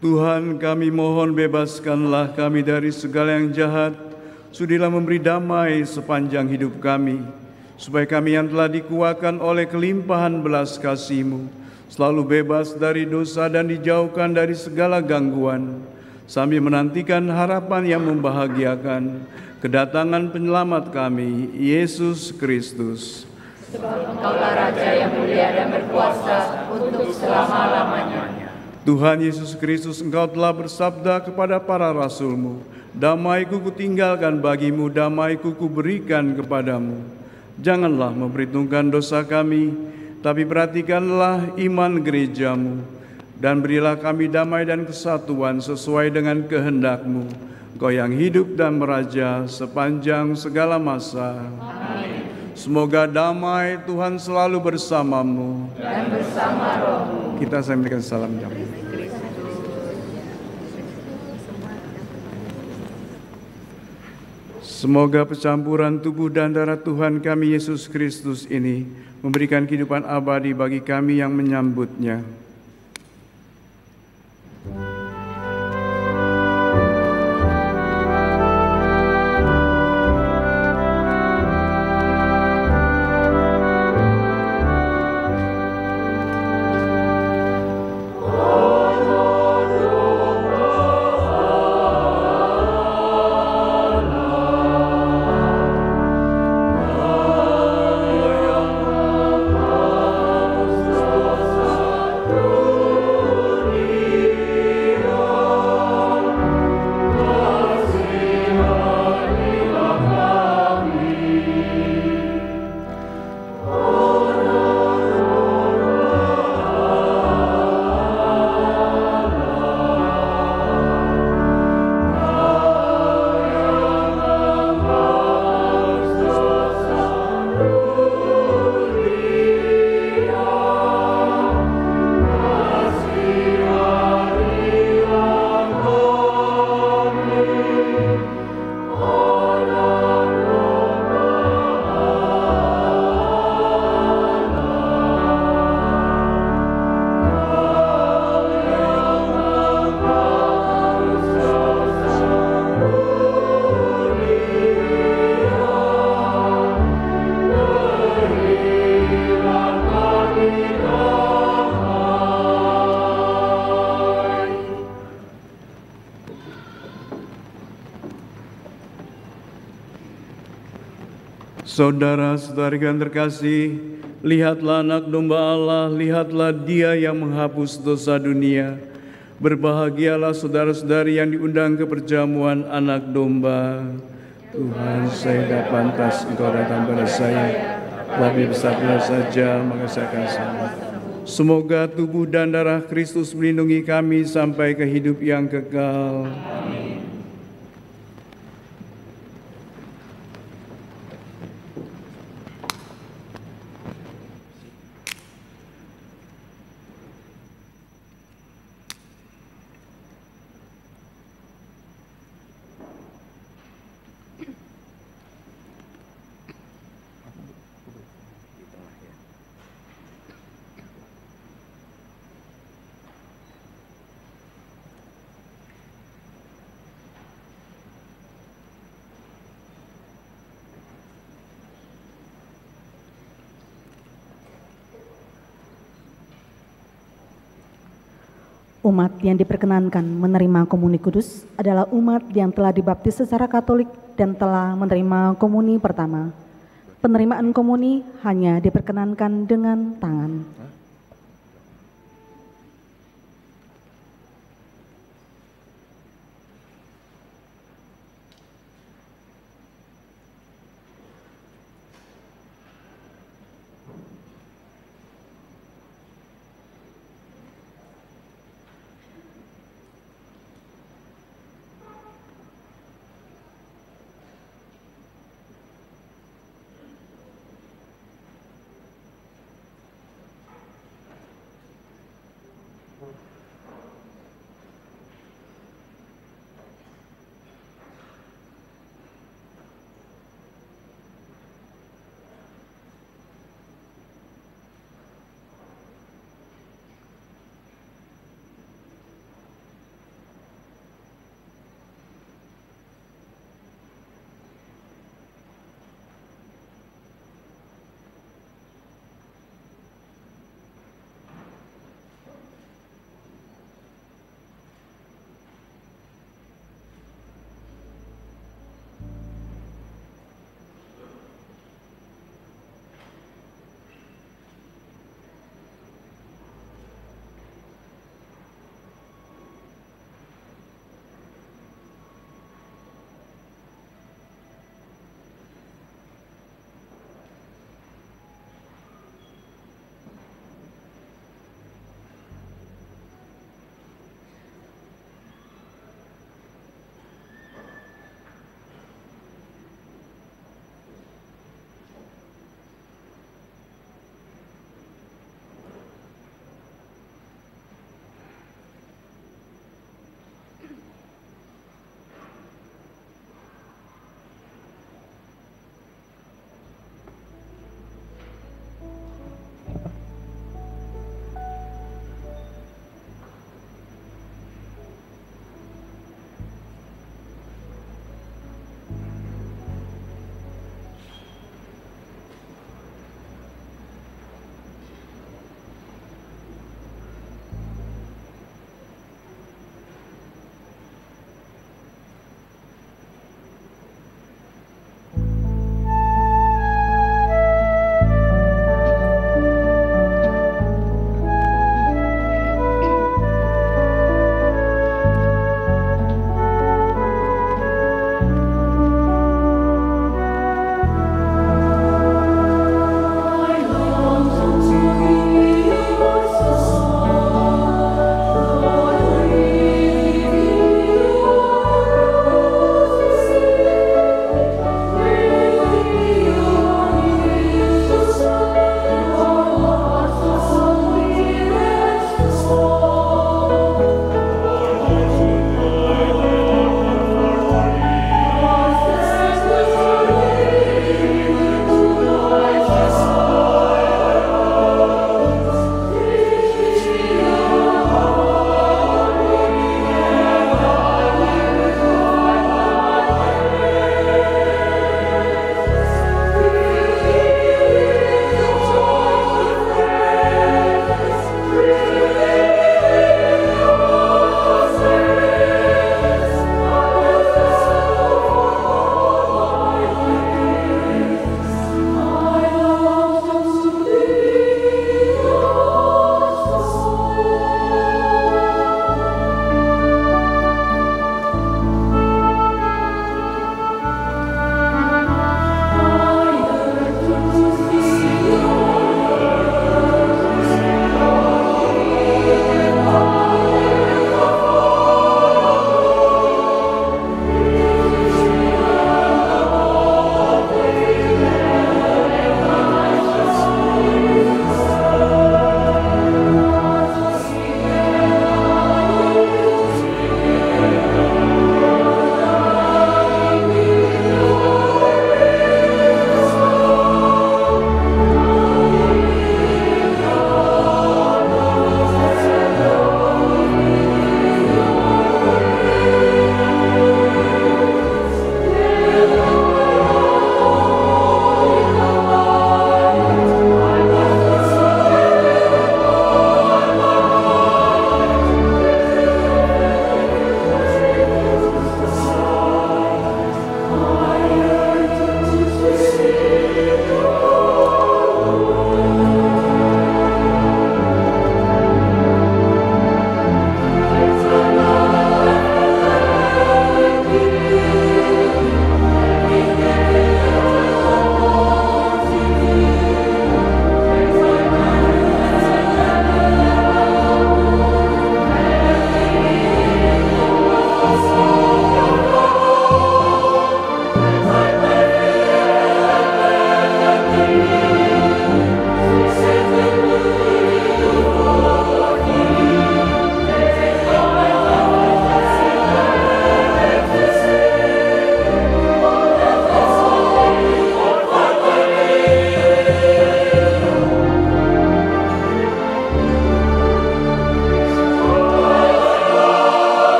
S8: Tuhan, kami mohon bebaskanlah kami dari segala yang jahat, sudilah memberi damai sepanjang hidup kami, supaya kami yang telah dikuatkan oleh kelimpahan belas kasih-Mu, selalu bebas dari dosa dan dijauhkan dari segala gangguan, sambil menantikan harapan yang membahagiakan, kedatangan penyelamat kami, Yesus Kristus.
S9: Sebab Engkaulah Raja yang mulia dan berkuasa untuk selama-lamanya.
S8: Tuhan Yesus Kristus, Engkau telah bersabda kepada para rasul-Mu, damai-Ku kutinggalkan bagimu, damai-Ku kuberikan kepadamu. Janganlah memperhitungkan dosa kami, tapi perhatikanlah iman gereja-Mu, dan berilah kami damai dan kesatuan sesuai dengan kehendak-Mu, Engkau yang hidup dan meraja sepanjang segala masa.
S9: Amin.
S8: Semoga damai Tuhan selalu bersamamu.
S9: Dan bersama rohmu.
S8: Kita sampaikan salam damai. Semoga percampuran tubuh dan darah Tuhan kami Yesus Kristus ini memberikan kehidupan abadi bagi kami yang menyambutnya. Saudara-saudari yang terkasih, lihatlah anak domba Allah, lihatlah Dia yang menghapus dosa dunia. Berbahagialah saudara-saudari yang diundang ke perjamuan anak domba. Tuhan, saya tidak pantas Engkau datang pada saya, tapi bersabdalah saja, maka saya akan sembuh. Semoga tubuh dan darah Kristus melindungi kami sampai ke hidup yang kekal.
S1: Umat yang diperkenankan menerima komuni kudus adalah umat yang telah dibaptis secara Katolik dan telah menerima komuni pertama. Penerimaan komuni hanya diperkenankan dengan tangan.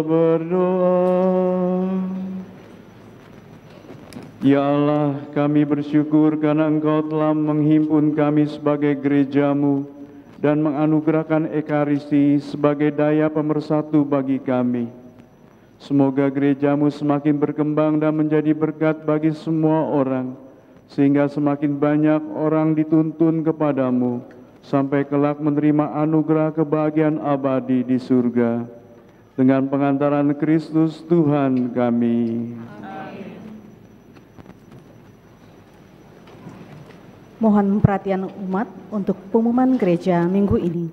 S2: berdoa. Ya Allah, kami bersyukur karena Engkau telah menghimpun kami sebagai gereja-Mu dan menganugerahkan Ekaristi sebagai daya pemersatu bagi kami. Semoga gereja-Mu semakin berkembang dan menjadi berkat bagi semua orang, sehingga semakin banyak orang dituntun kepadamu, sampai kelak menerima anugerah kebahagiaan abadi di surga. Dengan pengantaran Kristus Tuhan kami.
S1: Mohon perhatian umat untuk pengumuman gereja minggu ini.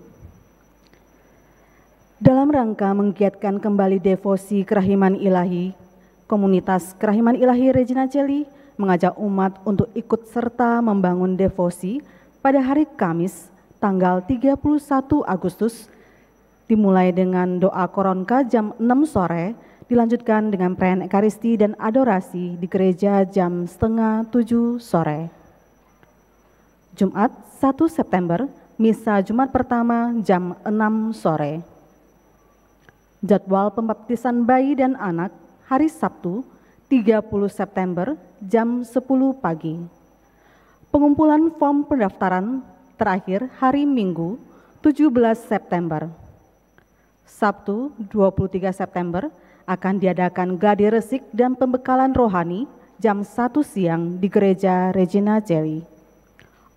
S1: Dalam rangka menggiatkan kembali devosi kerahiman ilahi, komunitas kerahiman ilahi Regina Coeli mengajak umat untuk ikut serta membangun devosi pada hari Kamis tanggal 31 Agustus, dimulai dengan doa koronka jam 6 sore, dilanjutkan dengan perayaan Ekaristi dan adorasi di gereja jam 6:30 sore. Jumat 1 September, Misa Jumat pertama jam 6 sore. Jadwal pembaptisan bayi dan anak hari Sabtu 30 September jam 10 pagi. Pengumpulan form pendaftaran terakhir hari Minggu 17 September. Sabtu 23 September akan diadakan gladi resik dan pembekalan rohani jam 1 siang di gereja Regina Coeli.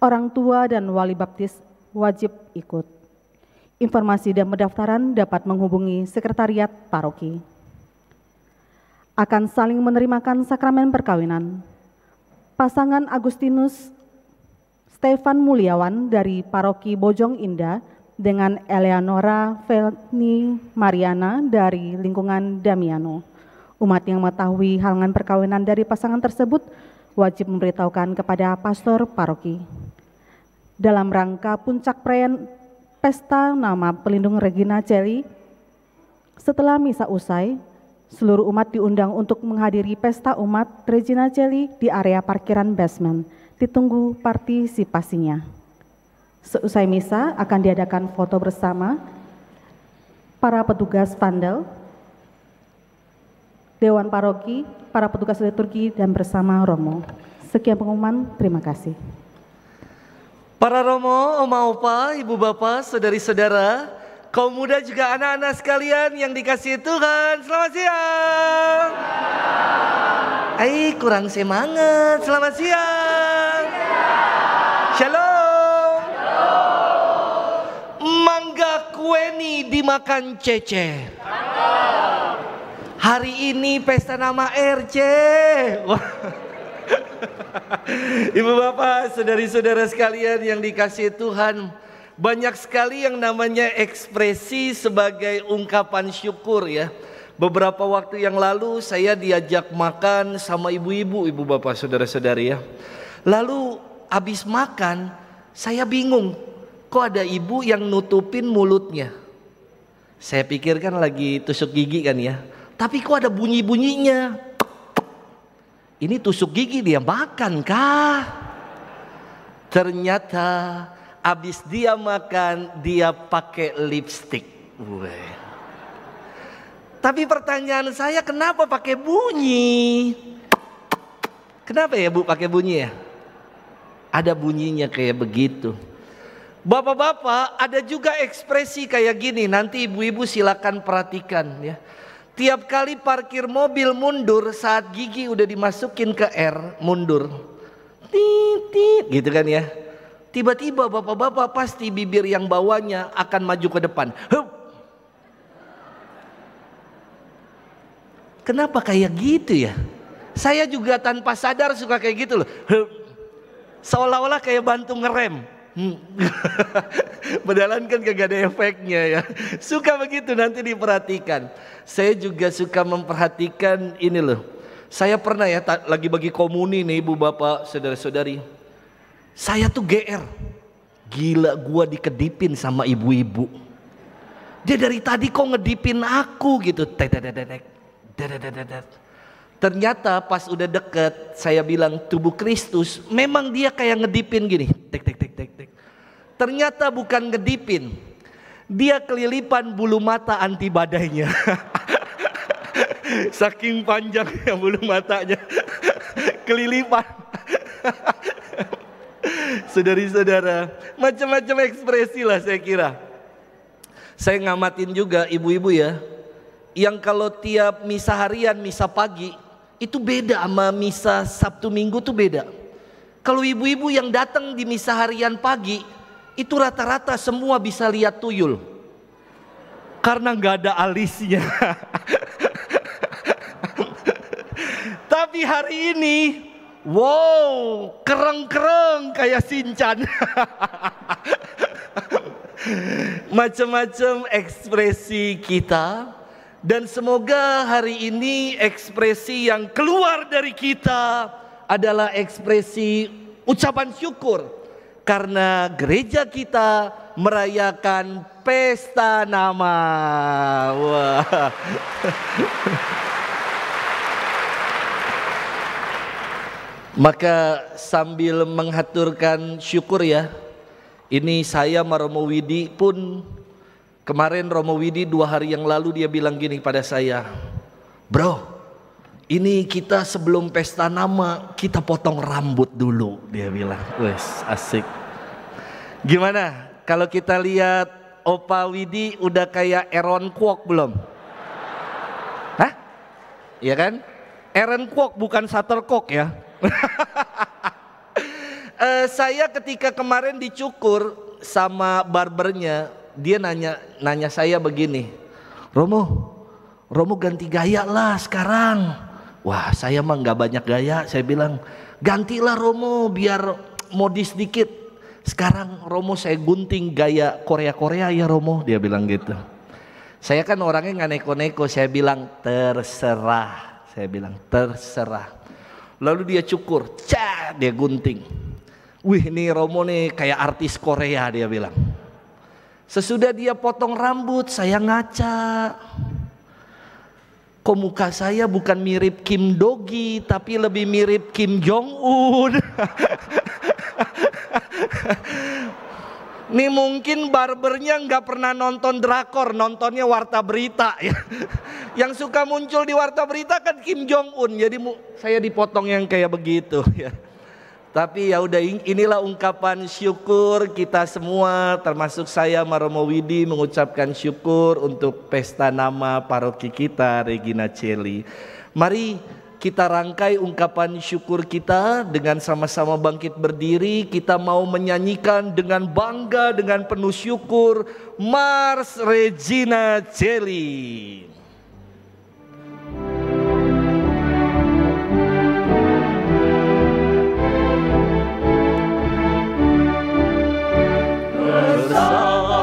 S1: Orang tua dan wali baptis wajib ikut. Informasi dan pendaftaran dapat menghubungi sekretariat paroki. Akan saling menerimakan sakramen perkawinan. Pasangan Agustinus Stefan Mulyawan dari paroki Bojong Indah dengan Eleanora Felni Mariana dari lingkungan Damiano. Umat yang mengetahui halangan perkawinan dari pasangan tersebut wajib memberitahukan kepada pastor paroki. Dalam rangka puncak perayaan Pesta Nama Pelindung Regina Coeli, setelah misa usai, seluruh umat diundang untuk menghadiri pesta umat Regina Coeli di area parkiran basement. Ditunggu partisipasinya. Seusai misa akan diadakan foto bersama para petugas pandel, Dewan Paroki, para petugas liturgi, dan bersama Romo. Sekian pengumuman, terima kasih.
S6: Para Romo, Oma Opa, Ibu Bapak, Saudari-saudara, kaum muda juga anak-anak sekalian yang dikasihi Tuhan, selamat siang. Kurang semangat, selamat siang. Shalom. Mangga kueni dimakan Cece. Hari ini pesta nama RC. Ibu bapak, saudari-saudara sekalian yang dikasihi Tuhan, banyak sekali yang namanya ekspresi sebagai ungkapan syukur ya. Beberapa waktu yang lalu saya diajak makan sama ibu-ibu, ibu bapak, saudara-saudari ya. Lalu habis makan saya bingung, kok ada ibu yang nutupin mulutnya. Saya pikir kan lagi tusuk gigi kan ya, tapi kok ada bunyi-bunyinya. Ini tusuk gigi dia makan kah? Ternyata abis dia makan dia pakai lipstik. Tapi pertanyaan saya, kenapa pakai bunyi? Kenapa ya Bu pakai bunyi ya? Ada bunyinya kayak begitu. Bapak-bapak, ada juga ekspresi kayak gini. Nanti ibu-ibu silakan perhatikan ya. Tiap kali parkir mobil mundur saat gigi udah dimasukin ke R, mundur. Tit, gitu kan ya. Tiba-tiba bapak-bapak pasti bibir yang bawahnya akan maju ke depan. Hup. Kenapa kayak gitu ya? Saya juga tanpa sadar suka kayak gitu loh. Hup. Seolah-olah kayak bantu ngerem. Padahal kan kagak ada efeknya ya. Suka begitu, nanti diperhatikan. Saya juga suka memperhatikan ini loh. Saya pernah ya lagi bagi komuni nih ibu bapak saudara-saudari. Saya tuh GR. Gila gua dikedipin sama ibu-ibu. Dia dari tadi kok ngedipin aku gitu. Ternyata pas udah deket saya bilang tubuh Kristus, memang dia kayak ngedipin gini. Ternyata bukan ngedipin, dia kelilipan bulu mata anti badainya. Saking panjangnya bulu matanya. Kelilipan. Saudari-saudara, macam-macam ekspresi lah saya kira. Saya ngamatin juga ibu-ibu ya, yang kalau tiap misa harian, misa pagi, itu beda sama misa Sabtu Minggu tuh beda. Kalau ibu-ibu yang datang di misa harian pagi, itu rata-rata semua bisa lihat tuyul. Karena nggak ada alisnya. Tapi hari ini, wow, kereng-kereng kayak Shinchan. Macam-macam ekspresi kita. Dan semoga hari ini ekspresi yang keluar dari kita adalah ekspresi ucapan syukur. Karena gereja kita merayakan pesta nama. Wah. Maka sambil menghaturkan syukur ya, ini saya sama Romo Widi pun, kemarin Romo Widi 2 hari yang lalu dia bilang gini pada saya, bro, ini kita sebelum pesta nama kita potong rambut dulu, dia bilang. Wes asik. Gimana kalau kita lihat Opa Widi udah kayak Aaron Kwok belum? Hah? Iya kan? Aaron Kwok bukan Shuttercock ya. Saya ketika kemarin dicukur sama barbernya, dia nanya saya begini, Romo ganti gaya lah sekarang. Wah, saya mah nggak banyak gaya. Saya bilang, gantilah Romo biar modis dikit. Sekarang Romo saya gunting gaya Korea ya Romo, dia bilang gitu. Saya kan orangnya nggak neko-neko, saya bilang terserah. Saya bilang terserah. Lalu dia cukur, dia gunting. Wih, nih Romo nih kayak artis Korea, dia bilang. Sesudah dia potong rambut, saya ngaca. Kok muka saya bukan mirip Kim Dogi, tapi lebih mirip Kim Jong Un. Nih mungkin barbernya nggak pernah nonton drakor, nontonnya Warta Berita ya. Yang suka muncul di Warta Berita kan Kim Jong Un, jadi saya dipotong yang kayak begitu ya. Tapi ya udah, inilah ungkapan syukur kita semua, termasuk saya Romo Widi mengucapkan syukur untuk pesta nama paroki kita Regina Coeli. Mari kita rangkai ungkapan syukur kita dengan sama-sama bangkit berdiri. Kita mau menyanyikan dengan bangga, dengan penuh syukur, Mars Regina Coeli.
S9: Semua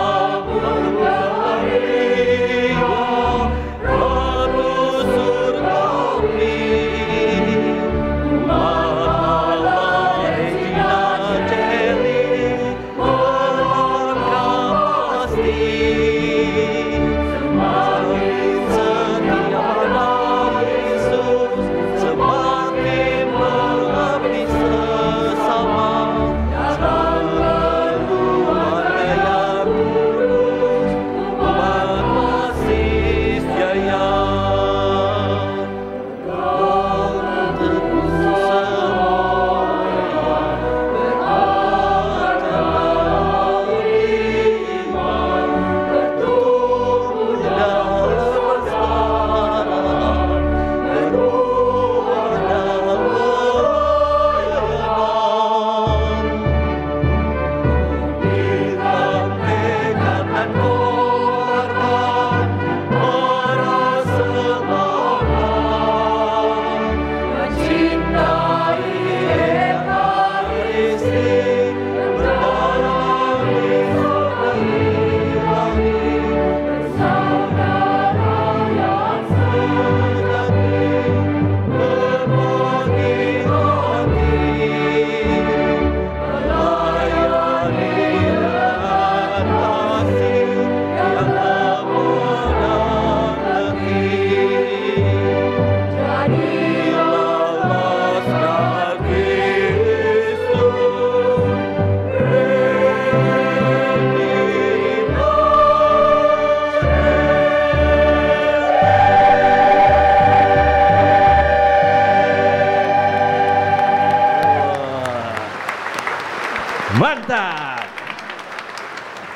S6: Mantap.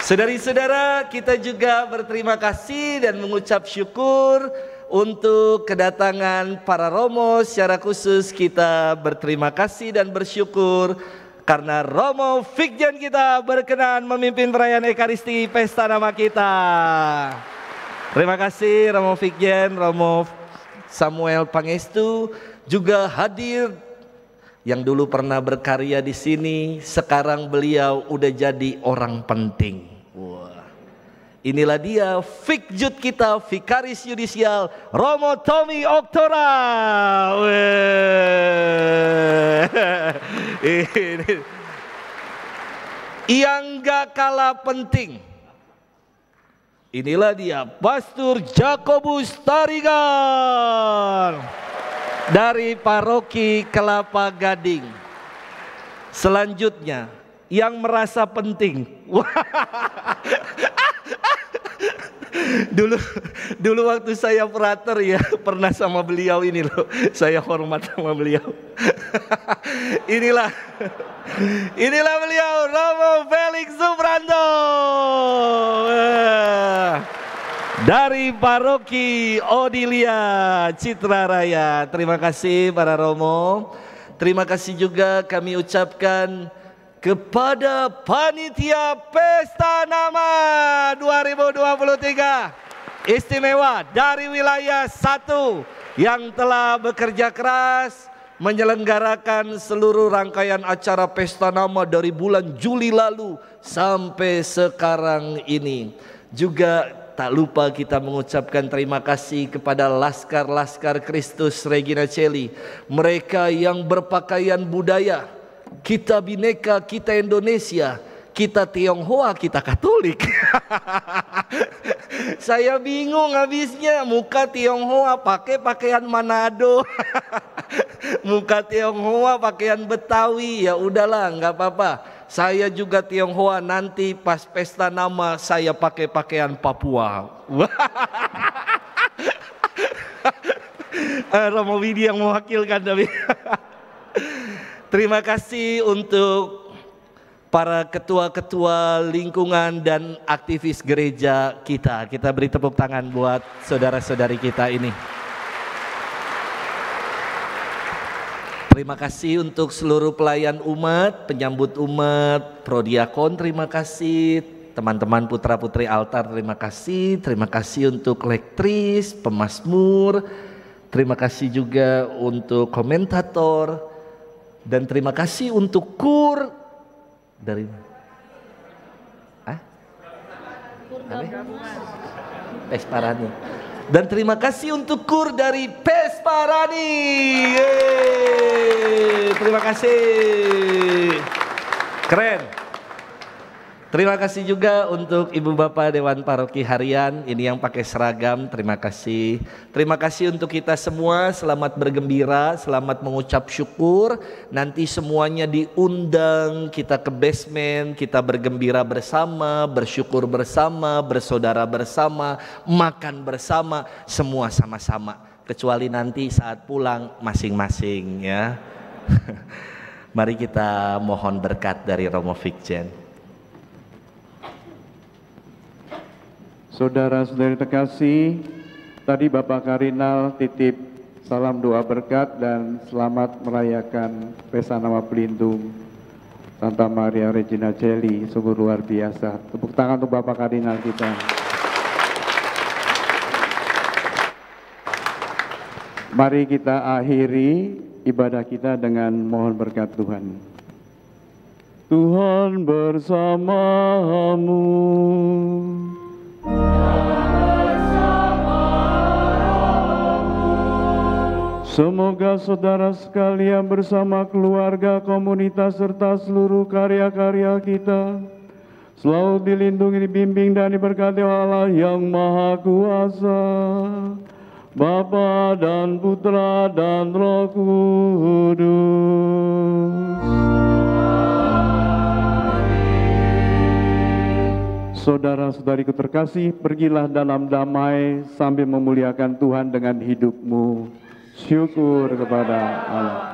S6: Saudari-saudara, kita juga berterima kasih dan mengucap syukur untuk kedatangan para romo. Secara khusus kita berterima kasih dan bersyukur karena Romo Fikjen kita berkenan memimpin perayaan Ekaristi Pesta Nama kita. Terima kasih Romo Fikjen, Romo Samuel Pangestu juga hadir, yang dulu pernah berkarya di sini, sekarang beliau udah jadi orang penting. Wah, inilah dia Fikjut kita, Vikaris Yudisial Romo Tommy Oktora. Yang gak kalah penting, inilah dia Pastor Jakobus Tarigan dari Paroki Kelapa Gading. Selanjutnya yang merasa penting. Dulu waktu saya operator ya pernah sama beliau ini loh. Saya hormat sama beliau. Inilah beliau Romo Felix Suprando dari Paroki Odilia Citra Raya. Terima kasih para Romo. Terima kasih juga kami ucapkan kepada Panitia Pesta Nama 2023 istimewa dari wilayah 1 yang telah bekerja keras menyelenggarakan seluruh rangkaian acara Pesta Nama dari bulan Juli lalu sampai sekarang ini. Juga tak lupa kita mengucapkan terima kasih kepada Laskar-Laskar Kristus Regina Coeli, mereka yang berpakaian budaya. Kita Bhinneka, kita Indonesia, kita Tionghoa, kita Katolik. Saya bingung habisnya, muka Tionghoa pakai pakaian Manado. Muka Tionghoa pakaian Betawi, ya udahlah nggak apa-apa. Saya juga Tionghoa, nanti pas pesta nama saya pakai pakaian Papua. Romo Widi yang mewakilkan tapi. Terima kasih untuk para ketua-ketua lingkungan dan aktivis gereja kita. Kita beri tepuk tangan buat saudara-saudari kita ini. Terima kasih untuk seluruh pelayan umat, penyambut umat, prodiakon terima kasih, teman-teman putra-putri altar terima kasih. Terima kasih untuk lektris, pemazmur, terima kasih juga untuk komentator. Dan terima kasih untuk kur dari Pesparani. Dan terima kasih untuk kur dari Pesparani. Terima kasih. Keren. Terima kasih juga untuk Ibu Bapak Dewan Paroki Harian ini yang pakai seragam, terima kasih. Terima kasih untuk kita semua, selamat bergembira, selamat mengucap syukur. Nanti semuanya diundang, kita ke basement, kita bergembira bersama, bersyukur bersama, bersaudara bersama, makan bersama, semua sama-sama. Kecuali nanti saat pulang masing-masing ya. Mari kita mohon berkat dari Romo Fikjen.
S2: Saudara-saudari terkasih, tadi Bapak Kardinal titip salam doa berkat dan selamat merayakan Pesta Nama Pelindung Santa Maria Regina Coeli, sungguh luar biasa. Tepuk tangan untuk Bapak Kardinal kita. Mari kita akhiri ibadah kita dengan mohon berkat Tuhan. Tuhan bersamamu. Semoga saudara sekalian bersama keluarga, komunitas, serta seluruh karya-karya kita selalu dilindungi, dibimbing, dan diberkati Allah yang Maha Kuasa, Bapa dan Putra dan Roh Kudus. Saudara-saudariku terkasih, pergilah dalam damai sambil memuliakan Tuhan dengan hidupmu. Syukur kepada Allah.